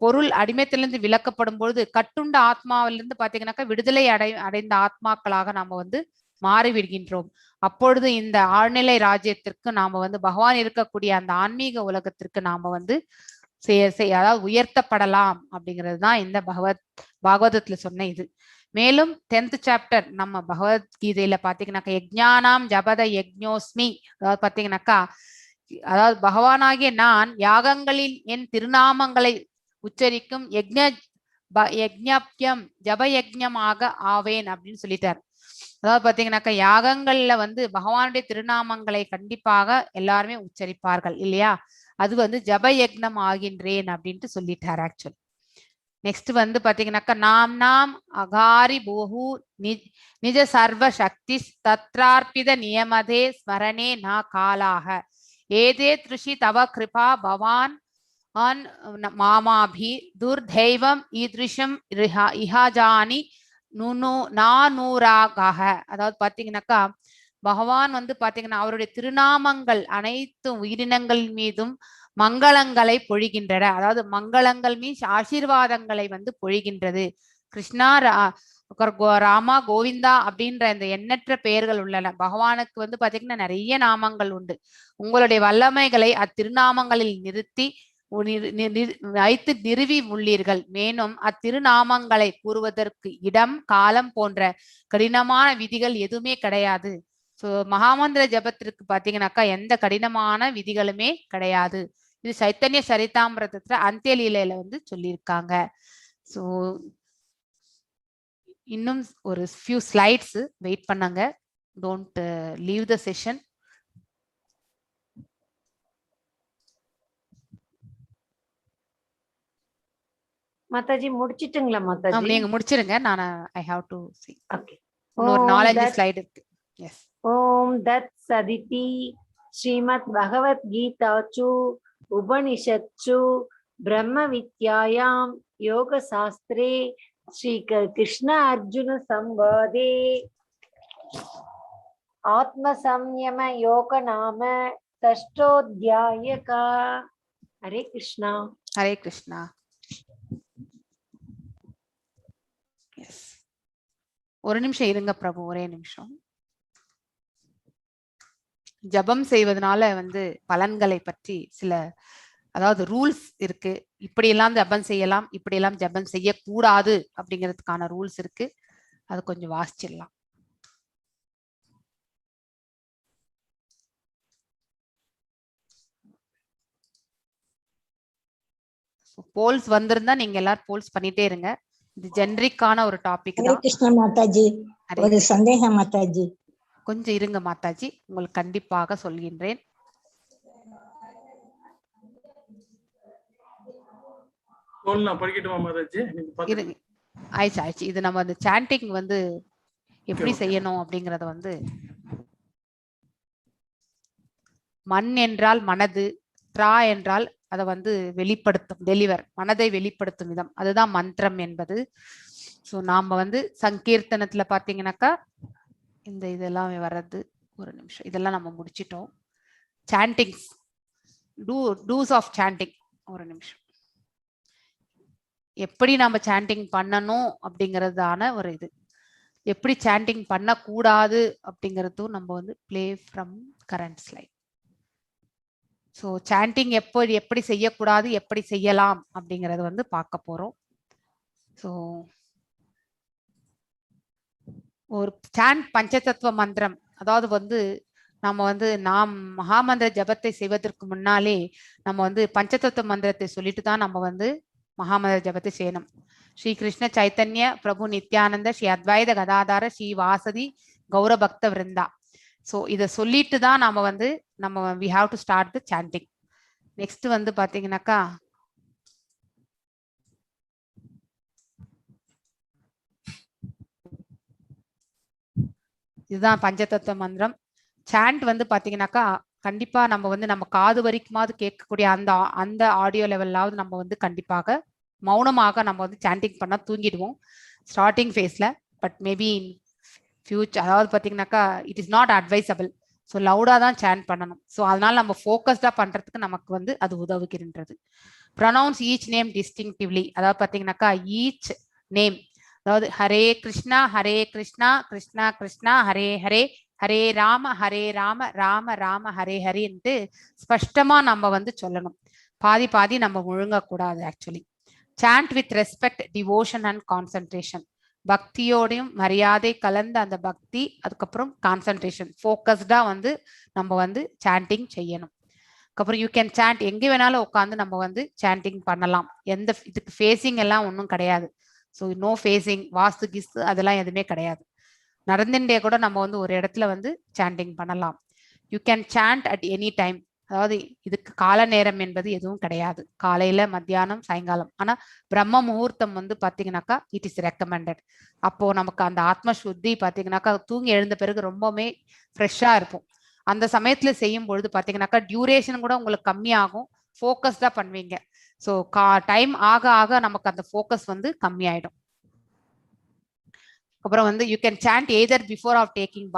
பொருள் அடிமைத்திலிருந்து விலக்கப்படும் பொழுது கட்டுண்ட ஆத்மாவிலிருந்து பாத்தீங்கன்னாக்கா விடுதலை அடைந்த ஆத்மாக்களாக நாம வந்து மாறிவிடுகின்றோம். அப்பொழுது இந்த ஆழ்நிலை ராஜ்யத்திற்கு நாம வந்து பகவான் இருக்கக்கூடிய அந்த ஆன்மீக உலகத்திற்கு நாம வந்து அதாவது உயர்த்தப்படலாம் அப்படிங்கிறது தான் இந்த பாகவதத்துல சொன்ன இது. மேலும் 10th சாப்டர் நம்ம பகவத்கீதையில பாத்தீங்கன்னாக்கா யஜ்ஞானாம் ஜபத யஜ்ஞோஸ்மி, அதாவது பாத்தீங்கன்னாக்கா அதாவது பகவானாகிய நான் யாகங்களில் என் திருநாமங்களை உச்சரிக்கும் யஜ்ஞப்யம் ஜபயஜ்ஞமாக ஆவேன் அப்படின்னு சொல்லிட்டார். அதாவது பாத்தீங்கன்னாக்கா யாகங்கள்ல வந்து பகவானுடைய திருநாமங்களை கண்டிப்பாக எல்லாருமே உச்சரிப்பார்கள் இல்லையா, அது வந்து ஜபயக்னம் ஆகின்றேன் அப்படின்ட்டு சொல்லிட்டார் ஆக்சுவல். நெக்ஸ்ட் வந்து பாத்தீங்கன்னாக்கா நாம் அகாரி போஹு நிஜ சர்வ சக்தி தத்ரார்ப்பித நியமதே ஸ்மரணே நா காலாக ஏதே திருஷி தவ கிருபா பவான் மாமாபி துர்தெய்வம் ஈத்ரிஷம் இஹாஜானி நானூராக. அதாவது பாத்தீங்கன்னாக்கா பகவான் வந்து பாத்தீங்கன்னா அவருடைய திருநாமங்கள் அனைத்து உயிரினங்கள் மீதும் மங்களங்களை பொழிகின்றன. அதாவது மங்களங்கள் மீன்ஸ் ஆசீர்வாதங்களை வந்து பொழிகின்றது. கிருஷ்ணா ராமா கோவிந்தா அப்படின்ற இந்த எண்ணற்ற பெயர்கள் உள்ளன. பகவானுக்கு வந்து பாத்தீங்கன்னா நிறைய நாமங்கள் உண்டு. உங்களுடைய வல்லமைகளை அத்திருநாமங்களில் நிறுத்தி வைத்து நிறுவி உள்ளீர்கள். மேலும் அத்திருநாமங்களை கூறுவதற்கு இடம் காலம் போன்ற கடினமான விதிகள் எதுவுமே கிடையாது. ஸோ மகாமந்திர ஜபத்திற்கு பாத்தீங்கன்னாக்கா எந்த கடினமான விதிகளுமே கிடையாது. இது சைத்தன்ய சரிதாமிரதத்துல அந்தியலீலையில வந்து சொல்லியிருக்காங்க. ஸோ இன்னும் ஒரு ஃபியூ ஸ்லைட்ஸ் வெயிட் பண்ணுங்க. Don't leave the session. Mataji முடிச்சிட்டுங்களா மாதாஜி? நீங்க முடிச்சிருங்க. நான் I have to see. Okay. ஒரு 4-5 ஸ்லைடு இருக்கு. எஸ். ஓம் தத் சதிதி ஸ்ரீமத் பகவத் கீதாச்சு உபனிஷத்சு பிரம்ம வித்யாயாம் யோக சாஸ்திரே ஸ்ரீ கிருஷ்ண அர்ஜுன சம்வாதே ஆத்ம சம்யம யோக நாம ஷஷ்டோத்யாயக. ஹரே கிருஷ்ணா. ஹரே கிருஷ்ணா. எஸ். ஒரு நிமிஷம் இருங்க பிரபு, ஒரே நிமிஷம். ஜபம் செய்வதனால வந்து பலன்களை பற்றி சில அதாவது ரூல்ஸ் இருக்கு. இப்படியெல்லாம் ஜபம் செய்யலாம், இப்படியெல்லாம் ஜபம் செய்யக்கூடாது அப்படிங்கிறதுக்கான ரூல்ஸ் இருக்கு. அது கொஞ்சம் வாசிச்சிடலாம். போல்ஸ் வந்திருந்தா நீங்க எல்லாரும் போல்ஸ் பண்ணிட்டே இருங்க. இது ஜெனரிக்கான ஒரு டாபிக் தான். கிருஷ்ண மாதாஜி, ஒரு சந்தேகம் மாதாஜி. கொஞ்சம் இருங்க மாதாஜி, உங்களுக்கு கண்டிப்பாக சொல்கின்றேன். ஆயிடுச்சு. இது நம்ம அந்த சாண்டிங் வந்து எப்படி செய்யணும் அப்படிங்கறத வந்து, மண் என்றால் மனது, ட்ரா என்றால் அதை வந்து வெளிப்படுத்தும், டெலிவர், மனதை வெளிப்படுத்தும் விதம், அதுதான் மந்திரம் என்பது. ஸோ நாம வந்து சங்கீர்த்தனத்துல பாத்தீங்கன்னாக்கா இந்த இதெல்லாம் வர்றது ஒரு நிமிஷம், இதெல்லாம் நம்ம முடிச்சிட்டோம். சாண்டிங்ஸ், டூஸ் ஆஃப் சாண்டிங். ஒரு நிமிஷம், எப்படி நம்ம சாண்டிங் பண்ணணும் அப்படிங்கிறதான ஒரு இது, எப்படி சாண்டிங் பண்ணக்கூடாது அப்படிங்கிறதும் நம்ம வந்து play from current slide. So chanting எப்படி செய்யக்கூடாது, எப்படி செய்யலாம் அப்படிங்கறது வந்து பார்க்க போறோம். ஸோ ஒரு சாண்ட் பஞ்சதத்துவ மந்திரம், அதாவது வந்து நம்ம வந்து நாம் மகாமந்திர ஜபத்தை செய்வதற்கு முன்னாலே நம்ம வந்து பஞ்சதத்துவ மந்திரத்தை சொல்லிட்டு தான் நம்ம வந்து மகாமந்திர ஜபத்தை செய்யணும். ஸ்ரீ கிருஷ்ண சைத்தன்ய பிரபு நித்யானந்த ஸ்ரீ அத்வைத கதாதார ஸ்ரீ வாசதி கௌரபக்த விருந்தா. ஸோ இதை சொல்லிட்டு தான் நம்ம வந்து we have to start the chanting. Next வந்து பாத்தீங்கன்னாக்கா இதுதான் பஞ்சதத்துவ மந்திரம். சாண்ட் வந்து பாத்தீங்கன்னாக்கா கண்டிப்பா நம்ம வந்து நம்ம காது வரைக்குமாவது கேட்கக்கூடிய அந்த ஆடியோ லெவல்லாவது நம்ம வந்து கண்டிப்பாக மௌனமாக நம்ம வந்து சாண்டிங் பண்ணா தூங்கிடுவோம் ஸ்டார்டிங் ஃபேஸ்ல. பட் மேபி இன் ஃபியூச்சர், அதாவது பாத்தீங்கன்னாக்கா it is not advisable. So லவுடா தான் சாண்ட் பண்ணணும். ஸோ அதனால நம்ம ஃபோக்கஸ்டா பண்றதுக்கு நமக்கு வந்து அது உதவுகின்றது. ப்ரொனவுன்ஸ் ஈச் நேம் டிஸ்டிங்டிவ்லி, அதாவது பாத்தீங்கன்னாக்கா ஈச் நேம், அதாவது ஹரே கிருஷ்ணா கிருஷ்ணா கிருஷ்ணா ஹரே ஹரே ஹரே ராம ராம ராம ஹரே ஹரின்ட்டு ஸ்பஷ்டமா நம்ம வந்து சொல்லணும். பாதி நம்ம முழுங்கக்கூடாது. Actually chant with respect, devotion and concentration, பக்தியோடையும் மரியாதை கலந்த அந்த பக்தி, அதுக்கப்புறம் கான்சென்ட்ரேஷன், ஃபோக்கஸ்டா வந்து நம்ம வந்து சாண்டிங் செய்யணும். அதுக்கப்புறம் யூ கேன் சாண்ட், எங்க வேணாலும் உட்காந்து நம்ம வந்து சாண்டிங் பண்ணலாம். எந்த இதுக்கு ஃபேஸிங் எல்லாம் ஒன்றும் கிடையாது. ஸோ நோ ஃபேஸிங், வாஸ்து கிஸ்து அதெல்லாம் எதுவுமே கிடையாது. நடந்துட்டே கூட நம்ம வந்து ஒரு இடத்துல வந்து சாண்டிங் பண்ணலாம். You can chant at any time, அதாவது இதுக்கு கால நேரம் என்பது எதுவும் கிடையாது. காலையில, மத்தியானம், சாயங்காலம். ஆனா பிரம்ம முகூர்த்தம் வந்து பாத்தீங்கன்னாக்கா இட் இஸ் ரெக்கமெண்டட். அப்போ நமக்கு அந்த ஆத்ம சுத்தி பாத்தீங்கன்னாக்கா தூங்கி எழுந்த பிறகு ரொம்பவுமே ஃப்ரெஷ்ஷா இருக்கும். அந்த சமயத்துல செய்யும் பொழுது பாத்தீங்கன்னாக்கா டியூரேஷன் கூட உங்களுக்கு கம்மியாகும், ஃபோக்கஸ்டா பண்ணுவீங்க. ஸோ டைம் ஆக ஆக நமக்கு அந்த ஃபோக்கஸ் வந்து கம்மியாயிடும். அப்புறம் வந்து you can chant either before of taking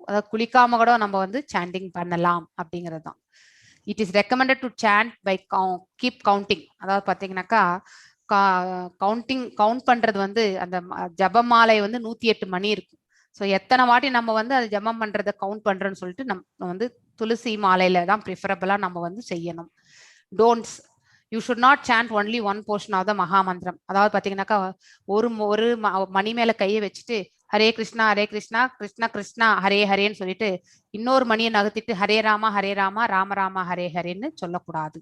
அதாவது குளிக்காம கூட நம்ம வந்து சாண்டிங் பண்ணலாம் அப்படிங்கிறது தான். It is recommended to chant by keep counting, அதாவது பார்த்தீங்கன்னாக்கா கவுண்ட் பண்றது வந்து அந்த ஜபமாலை வந்து 108 மணி இருக்கும். ஸோ எத்தனை வாட்டி நம்ம வந்து அது ஜபம் பண்றதை கவுண்ட் பண்றோன்னு சொல்லிட்டு நம்ம வந்து துளசி மாலையில தான் ப்ரிஃபரபிளா நம்ம வந்து செய்யணும். Don'ts, you should not chant only one portion of the மகாமந்திரம். அதாவது பாத்தீங்கன்னாக்கா ஒரு மணி மேல கையை வச்சுட்டு ஹரே கிருஷ்ணா கிருஷ்ணா கிருஷ்ணா ஹரே ஹரேன்னு சொல்லிட்டு இன்னொரு மணியை நகர்த்திட்டு ஹரே ராமா ராம ராம ஹரே ஹரேன்னு சொல்லக்கூடாது.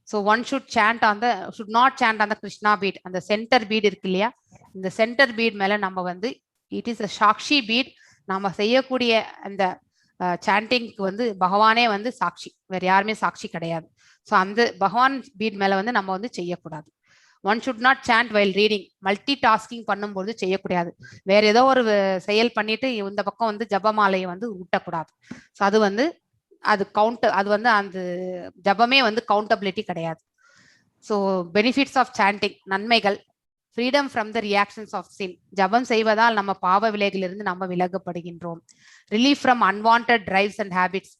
So one should not chant அந்த கிருஷ்ணா பீட், அந்த சென்டர் பீட் இருக்கு இல்லையா, இந்த சென்டர் பீட் மேல நம்ம வந்து it is a sakshi bead. நம்ம செய்யக்கூடிய அந்த சாண்டிங்க்கு வந்து பகவானே வந்து சாட்சி, வேற யாருமே சாட்சி கிடையாது. ஸோ அந்த பகவான் பீட் மேல வந்து நம்ம வந்து செய்யக்கூடாது. One should not chant while reading, multitasking பண்ணும்போது செய்யக்கூடாது. வேற ஏதோ ஒரு செயல் பண்ணிட்டு இந்த பக்கம் வந்து ஜபமாலையை வந்து ஊட்டக்கூடாது. ஸோ அது வந்து அது வந்து அந்த ஜபமே வந்து கவுண்டபிலிட்டி கிடையாது. ஸோ பெனிஃபிட்ஸ் ஆஃப் சாண்டிங், நன்மைகள்: freedom from the reactions of sin, ஜபம் செய்வதால் நம்ம பாவ விலைகளிலிருந்து நம்ம விலகப்படுகின்றோம். Relief from unwanted drives and habits,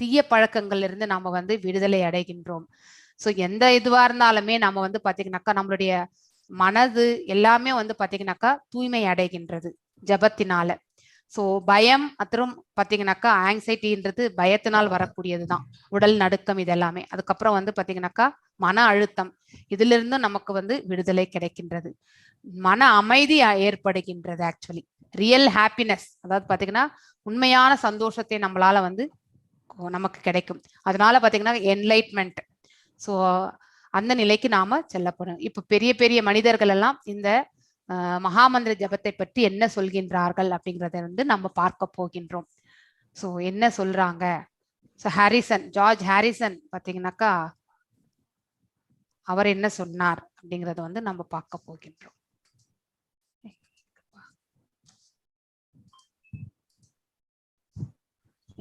தீய பழக்கங்கள்ல இருந்து நம்ம வந்து விடுதலை அடைகின்றோம். ஸோ எந்த இதுவா இருந்தாலுமே நம்ம வந்து பாத்தீங்கன்னாக்கா நம்மளுடைய மனது எல்லாமே வந்து பாத்தீங்கன்னாக்கா தூய்மை அடைகின்றது ஜபத்தினால. ஸோ பயம் மற்றும் பாத்தீங்கன்னாக்கா ஆங்ஸைட்டின்றது பயத்தினால் வரக்கூடியதுதான், உடல் நடுக்கம் இதெல்லாமே. அதுக்கப்புறம் வந்து பாத்தீங்கன்னாக்கா மன அழுத்தம், இதுல இருந்து நமக்கு வந்து விடுதலை கிடைக்கின்றது. மன அமைதி ஏற்படுகின்றது. ஆக்சுவலி ரியல் ஹாப்பினஸ், அதாவது பாத்தீங்கன்னா உண்மையான சந்தோஷத்தை நம்மளால வந்து நமக்கு கிடைக்கும். அதனால பாத்தீங்கன்னா என்லைட்மெண்ட். ஸோ அந்த நிலைக்கு நாம செல்ல போறோம். இப்ப பெரிய பெரிய மனிதர்கள் எல்லாம் இந்த மகாமந்திர ஜபத்தை பற்றி என்ன சொல்கின்றார்கள் அப்படிங்கறத வந்து நம்ம பார்க்க போகின்றோம். ஸோ என்ன சொல்றாங்க? ஸோ ஜார்ஜ் ஹாரிசன் பாத்தீங்கன்னாக்கா அவர் என்ன சொன்னார் அப்படிங்கறத வந்து நம்ம பார்க்க போகின்றோம்.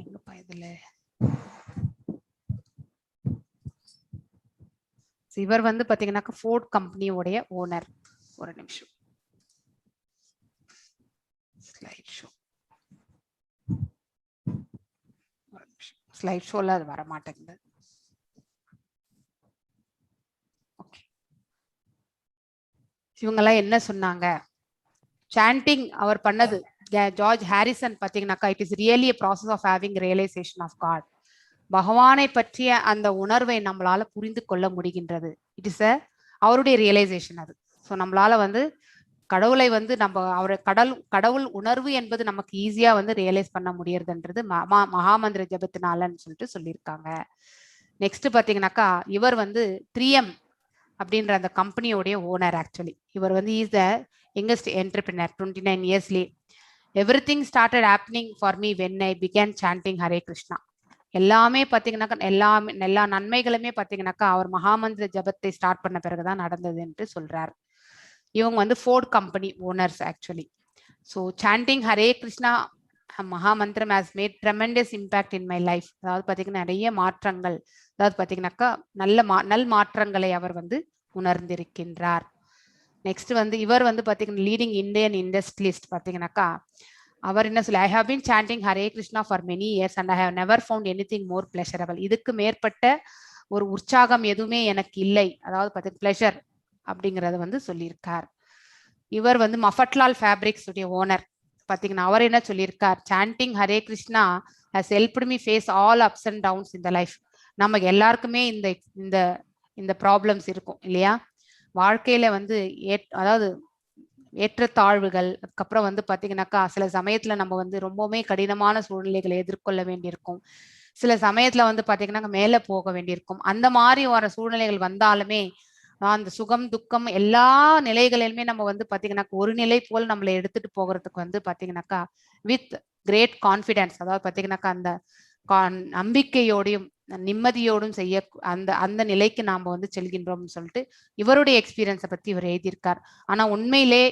எங்கப்பா இதுல இவர் வந்து பாத்தீங்கன்னாக்கா ஃபோர்ட் கம்பெனியோடைய ஓனர். ஒரு நிமிஷம், ஸ்லைட் ஷோ. ஸ்லைட் ஷோல அது வர மாட்டேங்குது. ஓகே, இவங்கெல்லாம் என்ன சொன்னாங்க? சாண்டிங் அவர் பண்ணது, ஜார்ஜ் ஹாரிசன் பார்த்தீங்கன்னாக்கா, it is really a process of having realization of God. பகவானை பற்றிய அந்த உணர்வை நம்மளால புரிந்து கொள்ள முடிகின்றது. இட் இஸ் அவருடைய ரியலைசேஷன் அது. ஸோ நம்மளால வந்து கடவுளை வந்து நம்ம அவரை கடவுள் உணர்வு என்பது நமக்கு ஈஸியா வந்து ரியலைஸ் பண்ண முடியறதுன்றது மகாமந்திர ஜபத்தினாலன்னு சொல்லிட்டு சொல்லியிருக்காங்க. நெக்ஸ்ட் பாத்தீங்கன்னாக்கா, இவர் வந்து 3M அப்படின்ற அந்த கம்பெனியோடைய ஓனர். ஆக்சுவலி இவர் வந்து இஸ் த யங்கஸ்ட் என்டர்பிரினர், 29 இயர்ஸ்லேயே. Everything started happening for me when I began chanting Hare Krishna. எல்லாமே பார்த்தீங்கன்னாக்கா, எல்லா நன்மைகளுமே பார்த்தீங்கன்னாக்கா அவர் மகாமந்திர ஜபத்தை ஸ்டார்ட் பண்ண பிறகுதான் நடந்தது என்று சொல்றார். இவங்க வந்து Ford company owners actually. So chanting Hare Krishna மகாமந்திரம் has made tremendous impact in my life. அதாவது பார்த்தீங்கன்னா நிறைய மாற்றங்கள், அதாவது பார்த்தீங்கன்னாக்கா நல் மாற்றங்களை அவர் வந்து உணர்ந்திருக்கின்றார். நெக்ஸ்ட் வந்து இவர் வந்து பார்த்தீங்கன்னா லீடிங் இந்தியன் இண்டஸ்ட்ரியலிஸ்ட். பார்த்தீங்கன்னாக்கா அவர் என்ன சொல்ல, I have been chanting Hare Krishna for many years and I have never found anything more pleasurable. இதுக்கு மேற்பட்ட ஒரு உற்சாகம் எதுவுமே எனக்கு இல்லை, அதாவது பார்த்தீங்கன்னா பிளஷர் அப்படிங்கிறத வந்து சொல்லியிருக்கார். இவர் வந்து மஃபட்லால் ஃபேப்ரிக்ஸ் உடைய ஓனர். பார்த்தீங்கன்னா அவர் என்ன சொல்லியிருக்கார், chanting Hare Krishna has helped me face all ups and downs in the life. நமக்கு எல்லாருக்குமே இந்த ப்ராப்ளம்ஸ் இருக்கும் இல்லையா வாழ்க்கையில வந்து, அதாவது ஏற்றத்தாழ்வுகள். அதுக்கப்புறம் வந்து பார்த்தீங்கன்னாக்கா சில சமயத்துல நம்ம வந்து ரொம்பவுமே கடினமான சூழ்நிலைகளை எதிர்கொள்ள வேண்டியிருக்கும். சில சமயத்துல வந்து பார்த்தீங்கன்னா மேலே போக வேண்டியிருக்கும். அந்த மாதிரி வர சூழ்நிலைகள் வந்தாலுமே அந்த சுகம் துக்கம் எல்லா நிலைகளிலுமே நம்ம வந்து பார்த்தீங்கன்னாக்கா ஒரு நிலை போல் நம்மளை எடுத்துட்டு போகிறதுக்கு வந்து பார்த்தீங்கன்னாக்கா வித் கிரேட் கான்ஃபிடென்ஸ், அதாவது பார்த்தீங்கன்னாக்கா அந்த நம்பிக்கையோடையும் நிம்மதியோடும் செய்ய அந்த நிலைக்கு நாம வந்து செல்கின்றோம்னு சொல்லிட்டு இவருடைய எக்ஸ்பீரியன்ஸை பத்தி இவர் எழுதியிருக்கார். ஆனா உண்மையிலே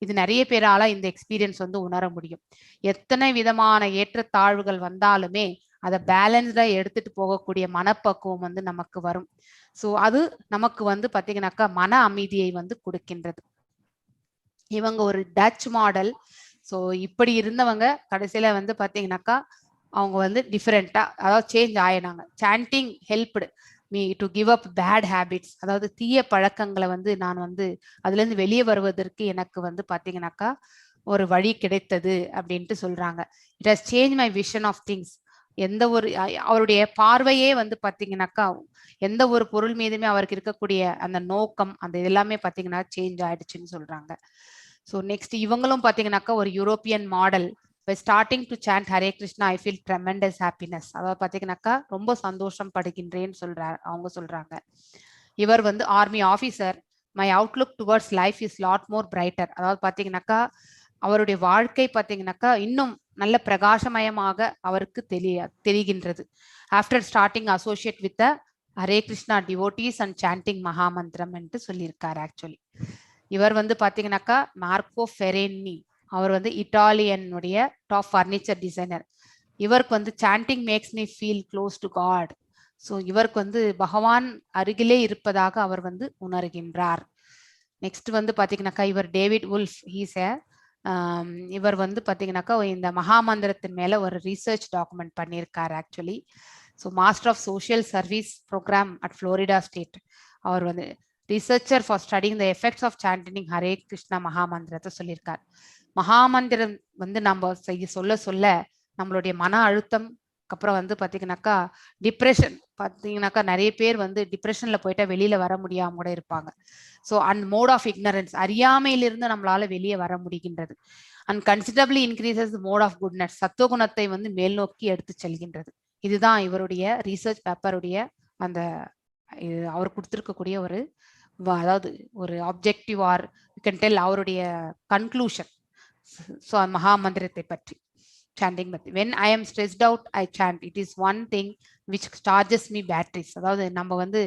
இது நிறைய பேரால இந்த எக்ஸ்பீரியன்ஸ் வந்து உணர முடியும். எத்தனை விதமான ஏற்றத்தாழ்வுகள் வந்தாலுமே அதை பேலன்ஸ்டா எடுத்துட்டு போகக்கூடிய மனப்பக்குவம் வந்து நமக்கு வரும். ஸோ அது நமக்கு வந்து பார்த்தீங்கன்னாக்கா மன அமைதியை வந்து கொடுக்கின்றது. இவங்க ஒரு டச் மாடல். ஸோ இப்படி இருந்தவங்க கடைசியில வந்து பார்த்தீங்கன்னாக்கா அவங்க வந்து டிஃப்ரெண்டா, அதாவது சேஞ்ச் ஆயினாங்க. Chanting helped me to give up bad habits, அதாவது தீய பழக்கங்களை வந்து நான் வந்து அதுல இருந்து வெளியே வருவதற்கு எனக்கு வந்து பார்த்தீங்கன்னாக்கா ஒரு வழி கிடைத்தது அப்படின்ட்டு சொல்றாங்க. It has change my vision of things. எந்த ஒரு அவருடைய பார்வையே வந்து பார்த்தீங்கன்னாக்கா எந்த ஒரு பொருள் மீதுமே அவருக்கு இருக்கக்கூடிய அந்த நோக்கம் அந்த எல்லாமே பார்த்தீங்கன்னா சேஞ்ச் ஆயிடுச்சுன்னு சொல்றாங்க. ஸோ நெக்ஸ்ட் இவங்களும் பார்த்தீங்கன்னாக்கா ஒரு European model. By starting to chant Hare Krishna, I feel tremendous happiness. அதாவது பார்த்தீங்கன்னாக்கா ரொம்ப சந்தோஷம் படுகின்றேன்னு அவங்க சொல்றாங்க. இவர் வந்து army officer. My Outlook towards life is lot more brighter. அதாவது பார்த்தீங்கன்னாக்கா அவருடைய வாழ்க்கை பார்த்தீங்கன்னாக்கா இன்னும் நல்ல பிரகாசமயமாக அவருக்கு தெரிகின்றது. After starting associate with Hare Krishna devotees and chanting மகாமந்திரம் என்று சொல்லியிருக்காரு. ஆக்சுவலி இவர் வந்து பார்த்தீங்கன்னாக்கா மார்க்கோ ஃபெரேனி, அவர் வந்து இட்டாலியனுடைய டாப் ஃபர்னிச்சர் டிசைனர். இவருக்கு வந்து chanting makes me feel close to God. ஸோ இவருக்கு வந்து பகவான் அருகிலே இருப்பதாக அவர் வந்து உணர்கின்றார். நெக்ஸ்ட் வந்து பார்த்தீங்கன்னாக்கா இவர் டேவிட் உல்ஃப். இவர் வந்து பார்த்தீங்கன்னாக்கா இந்த மகாமந்திரத்தின் மேல ஒரு ரிசர்ச் டாக்குமெண்ட் பண்ணியிருக்காரு. Actually so master of social service programme at Florida State. அவர் வந்து researcher for studying the effects of chanting Hare Krishna மகாமந்திரத்தை சொல்லியிருக்கார். மகாமந்திரம் வந்து நம்ம சொல்ல நம்மளுடைய மன அழுத்தம், அப்புறம் வந்து பார்த்தீங்கன்னாக்கா டிப்ரெஷன், பார்த்தீங்கன்னாக்கா நிறைய பேர் வந்து டிப்ரெஷன்ல போயிட்டா வெளியில வர முடியாம கூட இருப்பாங்க. So and mode of ignorance, அறியாமையிலிருந்து நம்மளால வெளியே வர முடிகின்றது. And considerably increases mode of goodness, சத்துவகுணத்தை வந்து மேல் நோக்கி எடுத்து செல்கின்றது. இதுதான் இவருடைய ரிசர்ச் பேப்பருடைய அந்த அவர் கொடுத்திருக்கக்கூடிய ஒரு அதாவது ஒரு objective or you can tell அவருடைய கன்க்ளூஷன். ஸோ மகாமந்திரத்தை பற்றி சாண்டிங் பற்றி. When I am stressed out I chant. It is one thing which charges me batteries. அதாவது நம்ம வந்து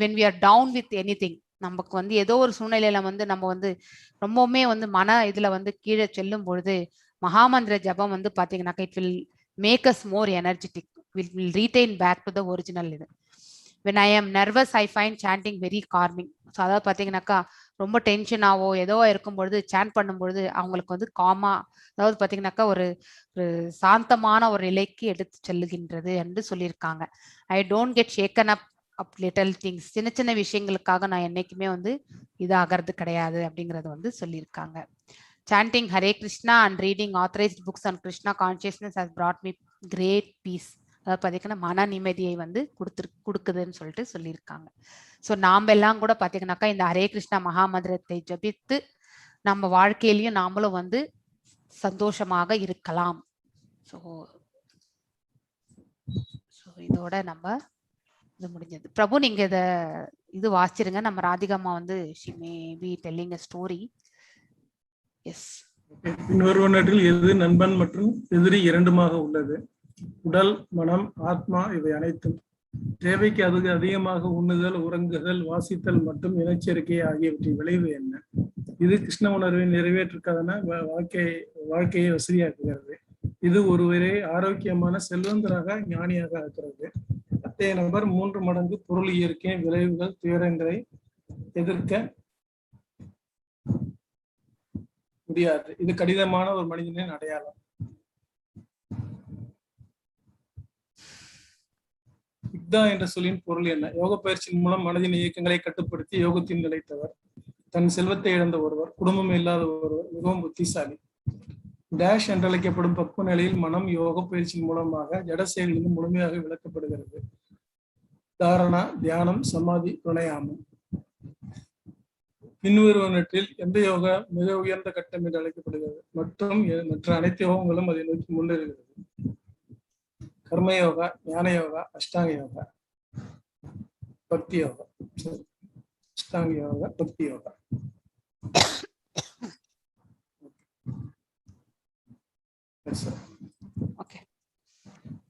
when we are down with anything, நமக்கு வந்து ஏதோ ஒரு சூழ்நிலையில வந்து நம்ம வந்து ரொம்பவுமே வந்து மன இதுல வந்து கீழே செல்லும் பொழுது மகாமந்திர ஜபம் வந்து பாத்தீங்கன்னாக்கா it will make us more energetic, will retain back to the original இது. when I am nervous I find chanting very calming. So அதாவது பார்த்தீங்கன்னாக்கா ரொம்ப டென்ஷனாவோ ஏதோ இருக்கும்பொழுது சேன் பண்ணும்பொழுது அவங்களுக்கு வந்து காமா, அதாவது பார்த்தீங்கன்னாக்கா ஒரு ஒரு சாந்தமான ஒரு நிலைக்கு எடுத்து செல்லுகின்றது என்று சொல்லியிருக்காங்க. I don't get shake hand up little things. சின்ன சின்ன விஷயங்களுக்காக நான் என்னைக்குமே வந்து இதாகிறது கிடையாது அப்படிங்கறது வந்து சொல்லியிருக்காங்க. Chanting Hare Krishna and reading authorized books on Krishna consciousness has brought me great peace. அதாவது பார்த்தீங்கன்னா மன நிம்மதியை வந்து கொடுக்குதுன்னு சொல்லிட்டு சொல்லியிருக்காங்க. ஸோ நாம் எல்லாம் கூட பார்த்தீங்கன்னாக்கா இந்த ஹரே கிருஷ்ணா மகாமந்திரத்தை ஜபித்து நம்ம வாழ்க்கையிலையும் நாமளும் வந்து சந்தோஷமாக இருக்கலாம். ஸோ இதோட நம்ம இது முடிஞ்சது. பிரபு நீங்க இது வாசிச்சிருங்க. நம்ம ராதிகாமா வந்து she may be telling a story. Yes. பின்வருவனற்றில் எது நண்பன் மற்றும் எதிரி இரண்டுமாக உள்ளது? உடல், மனம், ஆத்மா இவை அனைத்தும். தேவைக்கு அதிகமாக உண்ணுதல், உறங்குதல், வாசித்தல் மற்றும் இனச்சேர்க்கை ஆகியவற்றின் விளைவு என்ன? இது கிருஷ்ண உணர்வை நிறைவேற்றுக்கான வாழ்க்கையை வசதியாக்குகிறது. இது ஒருவரை ஆரோக்கியமான செல்வந்தராக ஞானியாக ஆக்குகிறது. அத்தகைய நபர் 3 மடங்கு பொருள் இயற்கை விளைவுகள் துயரங்களை எதிர்க்க முடியாது. இது கடினமான ஒரு மனிதனின் அடையாளம். யுக்தா என்ற சொல்லின் பொருள் என்ன? யோக பயிற்சியின் மூலம் மனதின் இயக்கங்களை கட்டுப்படுத்தி யோகத்தில் நிலைத்தவர், தன் செல்வத்தை இழந்த ஒருவர், குடும்பம் இல்லாத ஒருவர், மிகவும் புத்திசாலி. டேஷ் என்றழைக்கப்படும் பக்குவ நிலையில் மனம் யோக பயிற்சியின் மூலமாக ஜட செயலிலிருந்து முழுமையாக விளக்கப்படுகிறது. தாரணா, தியானம், சமாதி, பிரணயாமம். பின்வருவனற்றில் எந்த யோகா மிக உயர்ந்த கட்டம் என்று அழைக்கப்படுகிறது மற்றும் மற்ற அனைத்து யோகங்களும் அதை நோக்கி முன்னேறுகிறது? கர்மயோகா, ஞான யோகா, அஷ்டாங்க யோகா, பக்தி யோகா. அஷ்டாங்க யோகா, பக்தி யோகா. ஓகே,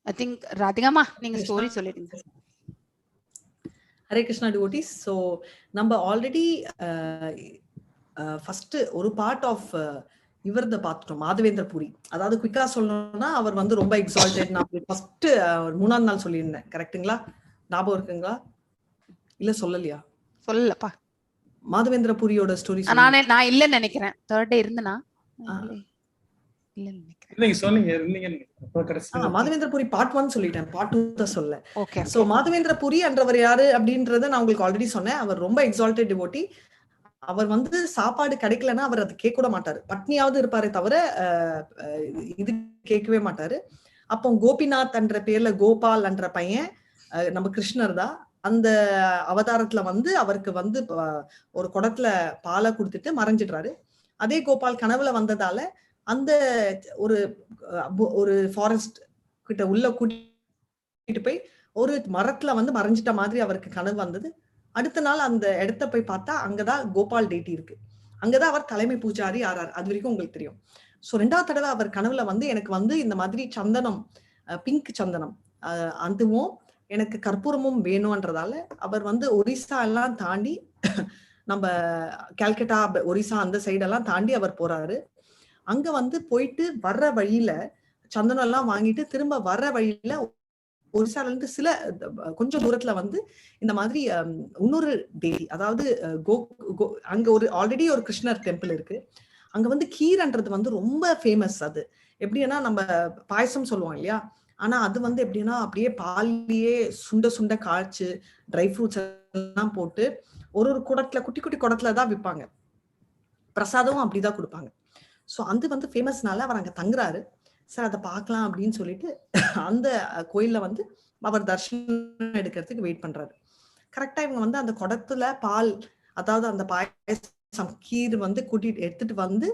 ஐ திங்க் ராதிகாமா நீங்க ஸ்டோரி சொல்லிடுங்க. ஹரே கிருஷ்ணா டிவோட்டீஸ். ஸோ நம்ம ஆல்ரெடி ஃபர்ஸ்ட் ஒரு பார்ட் ஆஃப் இவரத பார்த்துட்டோம், மாதவேந்திர பூரி. அதாவது குயிக்கா சொல்லணும்னா அவர் வந்து ரொம்ப எக்ஸால்டட். நான் ஃபர்ஸ்ட் 3ஆம் நாள் சொல்லியிருந்தேன், கரெக்டுங்களா? ஞாபகம் இருக்குங்களா? இல்ல சொல்லலையா? சொல்லலப்பா. மாதவேந்திர பூரியோட ஸ்டோரி நான் இல்லன்னு நினைக்கிறேன். தேர்ட் டே இருந்தனா இல்ல நினைக்கிறேன். நீங்க சொன்னீங்க இருந்தீங்க. மாதவேந்திர பூரி பார்ட் 1 சொல்லிட்டேன், பார்ட் 2 தான் சொல்ல. ஓகே. சோ மாதவேந்திர பூரி என்றவர் யாரு அப்படின்றத நான் உங்களுக்கு ஆல்ரெடி சொன்னேன். அவர் ரொம்ப எக்ஸால்டட் டிவோட்டி. அவர் வந்து சாப்பாடு கிடைக்கலன்னா அவர் அது கேட்க கூட மாட்டாரு, பட்னியாவது இருப்பாரே தவிர இது கேட்கவே மாட்டாரு. அப்போ கோபிநாத் என்ற பேர்ல கோபால் என்ற பையன் நம்ம கிருஷ்ணர் தான். அந்த அவதாரத்துல வந்து அவருக்கு வந்து ஒரு குடத்துல பாலை கொடுத்துட்டு மறைஞ்சிடுறாரு. அதே கோபால் கனவுல வந்ததால அந்த ஒரு ஃபாரஸ்ட் கிட்ட உள்ள கூட்டிட்டு போய் ஒரு மரத்துல வந்து மறைஞ்சிட்ட மாதிரி அவருக்கு கனவு வந்தது. அடுத்த நாள் அந்த இடத்த போய் பார்த்தா அங்கதான் கோபால் டேட்டி இருக்கு. அங்கதான் அவர் தலைமை பூஜாரி ஆறார். அது வரைக்கும் உங்களுக்கு தெரியும். சோ 2வது தடவை அவர் கனவுல வந்து எனக்கு வந்து இந்த மாதிரி சந்தனம், பிங்க் சந்தனம், அதுவும் எனக்கு கற்பூரமும் வேணும்ன்றதால அவர் வந்து ஒரிசா எல்லாம் தாண்டி நம்ம கல்கட்டா, ஒரிசா அந்த சைடெல்லாம் தாண்டி அவர் போறாரு. அங்க வந்து போயிட்டு வர்ற வழியில சந்தனம் எல்லாம் வாங்கிட்டு திரும்ப வர்ற வழியில ஒரிசால இருந்து கொஞ்சம் தூரத்துல வந்து இந்த மாதிரி இன்னொரு டேரி, அதாவது அங்க ஒரு ஆல்ரெடி ஒரு கிருஷ்ணர் டெம்பிள் இருக்கு. அங்க வந்து கீரன்றது வந்து ரொம்ப ஃபேமஸ். அது எப்படின்னா நம்ம பாயசம் சொல்லுவோம் இல்லையா, ஆனா அது வந்து எப்படின்னா அப்படியே பாலிலேயே சுண்ட காய்ச்சு ட்ரை ஃப்ரூட்ஸ் எல்லாம் போட்டு ஒரு குடத்துல குட்டி குட்டி குடத்துல தான் விற்பாங்க. பிரசாதமும் அப்படிதான் கொடுப்பாங்க. ஸோ அது வந்து ஃபேமஸ்னால அவர் அங்க தங்குறாரு. சார் அதை பார்க்கலாம் அப்படின்னு சொல்லிட்டு அந்த கோயில்ல வந்து அவர் தர்ஷனம் எடுக்கிறதுக்கு வெயிட் பண்றாரு. கரெக்டா இவங்க வந்து அந்த குடத்துல பால், அதாவது அந்த பாயசம் கீர் வந்து கூட்டிட்டு எடுத்துட்டு வந்து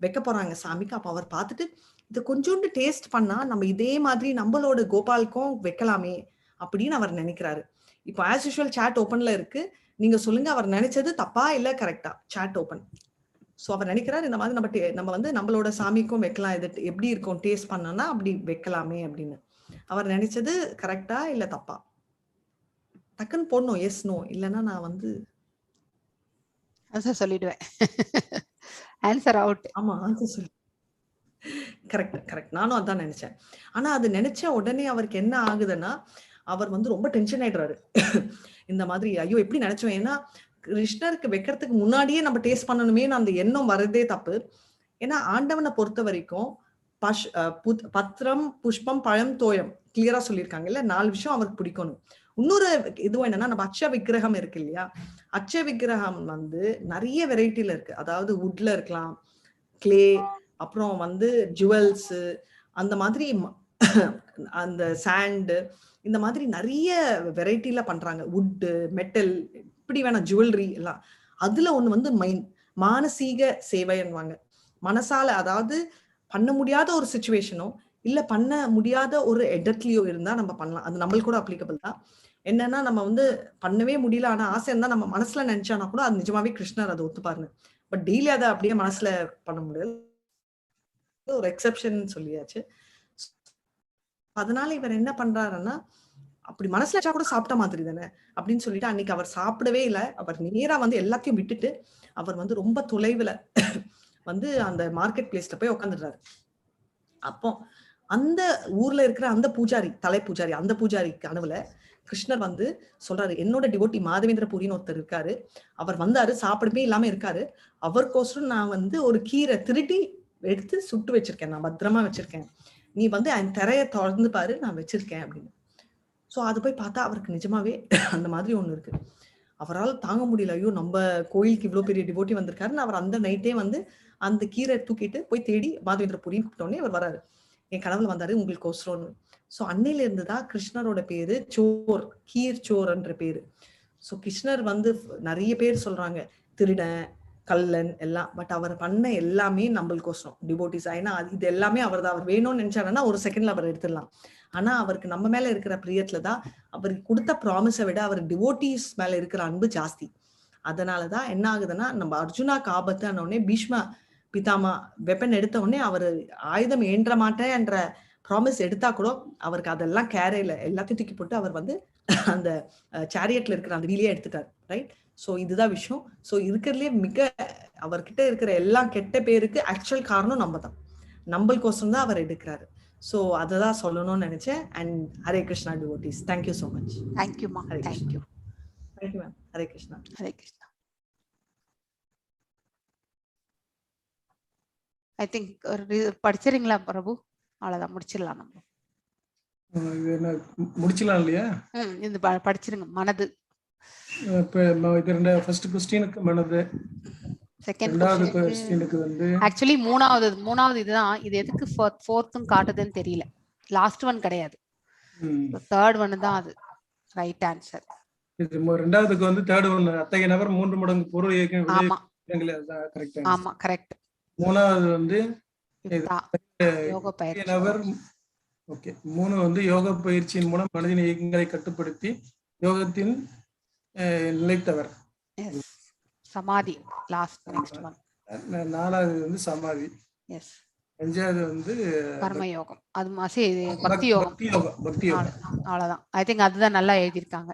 வைக்க போறாங்க சாமிக்கு. அப்ப அவர் பார்த்துட்டு இது கொஞ்சோண்டு டேஸ்ட் பண்ணா நம்ம இதே மாதிரி நம்மளோட கோபாலுக்கும் வைக்கலாமே அப்படின்னு அவர் நினைக்கிறாரு. இப்போ ஆஸ் யூஷுவல் சாட் ஓப்பன்ல இருக்கு, நீங்க சொல்லுங்க அவர் நினைச்சது தப்பா இல்ல கரெக்டா? Chat open. ஸோ அவர் நினைக்கிறார் இந்த மாதிரி நம்ம வந்து நம்மளோட சாமிக்கும் வைக்கலாம், இது எப்படி இருக்கும் டேஸ்ட் பண்ணோம்னா அப்படி வைக்கலாமே அப்படின்னு. அவர் நினைச்சது கரெக்டா இல்ல தப்பா? டக்குன்னு போடணும், எஸ் நோ, இல்லைன்னா நான் வந்து ஆன்சர் சொல்லிடுவேன். Answer out. ஆமா ஆன்சர் சொல்லு. கரெக்ட். நானும் அதான் நினைச்சேன். ஆனா அது நினைச்ச உடனே அவருக்கு என்ன ஆகுதுன்னா அவர் வந்து ரொம்ப டென்ஷன் ஆயிடுறாரு. இந்த மாதிரி ஐயோ எப்படி நினைச்சோம், ஏன்னா கிருஷ்ணருக்கு வைக்கிறதுக்கு முன்னாடியே நம்ம டேஸ்ட் பண்ணணுமே அந்த எண்ணம் வரதே தப்பு. ஏன்னா ஆண்டவனை பொறுத்த வரைக்கும் பத்திரம், புஷ்பம், பழம், தோயம் கிளியரா சொல்லியிருக்காங்க இல்ல, 4 விஷயம் அவருக்கு பிடிக்கணும். இன்னொரு இதுவும் என்னன்னா, நம்ம அச்ச விக்கிரகம் இருக்கு இல்லையா, அச்ச விக்கிரகம் வந்து நிறைய வெரைட்டில இருக்கு. அதாவது வுட்ல இருக்கலாம், கிளே, அப்புறம் வந்து ஜுவல்ஸ், அந்த மாதிரி அந்த சாண்டு, இந்த மாதிரி நிறைய வெரைட்டில பண்றாங்க. வுட், மெட்டல், இப்படி வேணா ஜுவல்லரி எல்லாம். அதுல ஒண்ணு வந்து மானசீக சேவைன்னுவாங்க. மனசால, அதாவது பண்ண முடியாத ஒரு சுச்சுவேஷனோ இல்ல பண்ண முடியாத ஒரு இடத்துலயோ இருந்தா நம்ம பண்ணலாம். அது நம்மளுக்கு கூட அப்ளிகபிள் தான். என்னன்னா நம்ம வந்து பண்ணவே முடியல ஆனா ஆசை இருந்தா நம்ம மனசுல நினைச்சானா கூட அது நிஜமாவே கிருஷ்ணர் அதை ஒத்துப்பாருங்க. பட் டெய்லி அதை அப்படியே மனசுல பண்ண முடியாது, ஒரு எக்ஸெப்ஷன் சொல்லியாச்சு. அதனால இவர் என்ன பண்றாருன்னா, அப்படி மனசுல வச்சா கூட சாப்பிட்ட மாதிரி தானே அப்படின்னு சொல்லிட்டு அன்னைக்கு அவர் சாப்பிடவே இல்லை. அவர் நேரா வந்து எல்லாத்தையும் விட்டுட்டு அவர் வந்து ரொம்ப தொலைவுல வந்து அந்த மார்க்கெட் பிளேஸ்ல போய் உட்காந்துடுறாரு. அப்போ அந்த ஊர்ல இருக்கிற அந்த பூஜாரி, தலை பூஜாரி, அந்த பூஜாரி கனவுல கிருஷ்ணர் வந்து சொல்றாரு, என்னோட டிவோட்டி மாதவேந்திர பூரின்னு ஒருத்தர் இருக்காரு, அவர் வந்தாரு, சாப்பிடவே இல்லாம இருக்காரு, அவருக்கோசரம் நான் வந்து ஒரு கீரை திருடி எடுத்து சுட்டு வச்சிருக்கேன், நான் பத்திரமா வச்சிருக்கேன், நீ வந்து அந்த திரைய திறந்து பாரு, நான் வச்சிருக்கேன் அப்படின்னு. சோ அது போய் பார்த்தா அவருக்கு நிஜமாவே அந்த மாதிரி ஒண்ணு இருக்கு. அவரால் தாங்க முடியல, ஐயோ நம்ம கோயிலுக்கு இவ்வளவு பெரிய டிவோட்டி வந்திருக்காருன்னு அவர் அந்த நைட்டே வந்து அந்த கீரை தூக்கிட்டு போய் தேடி மாதவேந்திர பூரின்னு கூப்பிட்டோடனே அவர் வராரு, என் கனவுல வந்தாரு உங்களுக்கு ஒசரோன்னு. சோ அன்னையில இருந்துதான் கிருஷ்ணரோட பேரு சோர், கீர் சோர்ன்ற பேரு. சோ கிருஷ்ணர் வந்து நிறைய பேர் சொல்றாங்க திருடன், கல்லன் எல்லாம், பட் அவர் பண்ண எல்லாமே நம்மளுக்கோசரம் டிவோட்டிஸ். ஏன்னா இது எல்லாமே அவர் தான். அவர் வேணும்னு நினைச்சாருன்னா ஒரு செகண்ட்ல அவர் எடுத்துடலாம். ஆனா அவருக்கு நம்ம மேல இருக்கிற பிரியத்துலதான், அவருக்கு கொடுத்த ப்ராமிஸை விட அவர் டிவோட்டிஸ் மேல இருக்கிற அன்பு ஜாஸ்தி. அதனாலதான் என்ன ஆகுதுன்னா, நம்ம அர்ஜுனாக்கு ஆபத்தான உடனே பீஷ்மா பிதாமா வெப்பன் எடுத்த உடனே அவர் ஆயுதம் ஏன்ற மாட்டேன் என்ற ப்ராமிஸ் எடுத்தா கூட அவருக்கு அதெல்லாம் கேரையில எல்லாத்தையும் தூக்கி போட்டு அவர் வந்து அந்த சேரியட்ல இருக்கிற அந்த வீலியே எடுத்துட்டார். ரைட்? சோ இதுதான் விஷயம். சோ இருக்கிறதுலயே மிக அவர்கிட்ட இருக்கிற எல்லா கெட்ட பேருக்கு ஆக்சுவல் காரணம் நம்ம தான், நம்மளுக்கோசரம் தான் அவர் எடுக்கிறாரு. சோ அததான் சொல்லணும்னு நினைச்சேன். And Hare Krishna devotees, thank you so much. தேங்க்யூமா, thank you. Thank you ma'am. Hare Krishna. Hare Krishna. I think படிச்சிருங்களா பிரபு? அவ்வளவுதான், முடிச்சிடலாம் நம்ம. இது என்ன முடிச்சலாம் இல்லையா? இந்த படிச்சிருங்க. மனது இப்ப இது ஃபர்ஸ்ட் क्वेश्चनக்கு மனது, செகண்ட் ரெண்டாவது क्वेश्चनக்கு வந்து ஆக்சுவலி மூணாவது இதுதான். இது எதுக்கு ஃபோர்த்தும் காட்டுதுன்னு தெரியல. லாஸ்ட் ஒன் கிடையாது, தேர்ட் ஒன் தான் அது ரைட் ஆன்சர். இது ரெண்டாவதுக்கு வந்து தேர்ட் ஒன், அத்தகைய நபர் 3 மடங்கு பொருள் இயக்கம். ஆமா கரெக்ட். ஆமா கரெக்ட். மூணாவது வந்து யோக பயிற்சி நபர். ஓகே, 3 வந்து யோக பயிற்சியின் மூலம் மனதின் இயக்கங்களை கட்டுப்படுத்தி யோகத்தின் நிலைத்தவர். சமாதி லாஸ்ட், நெக்ஸ்ட் ஒன். 4வது வந்து சமாதி. எஸ். 5வது வந்து கர்ம யோகம். அது மாதிரி பக்தி யோகம். பக்தி யோகம். அவ்வளவுதான். ஐ திங்க் அதுதான் நல்லா எழுதியிருக்காங்க.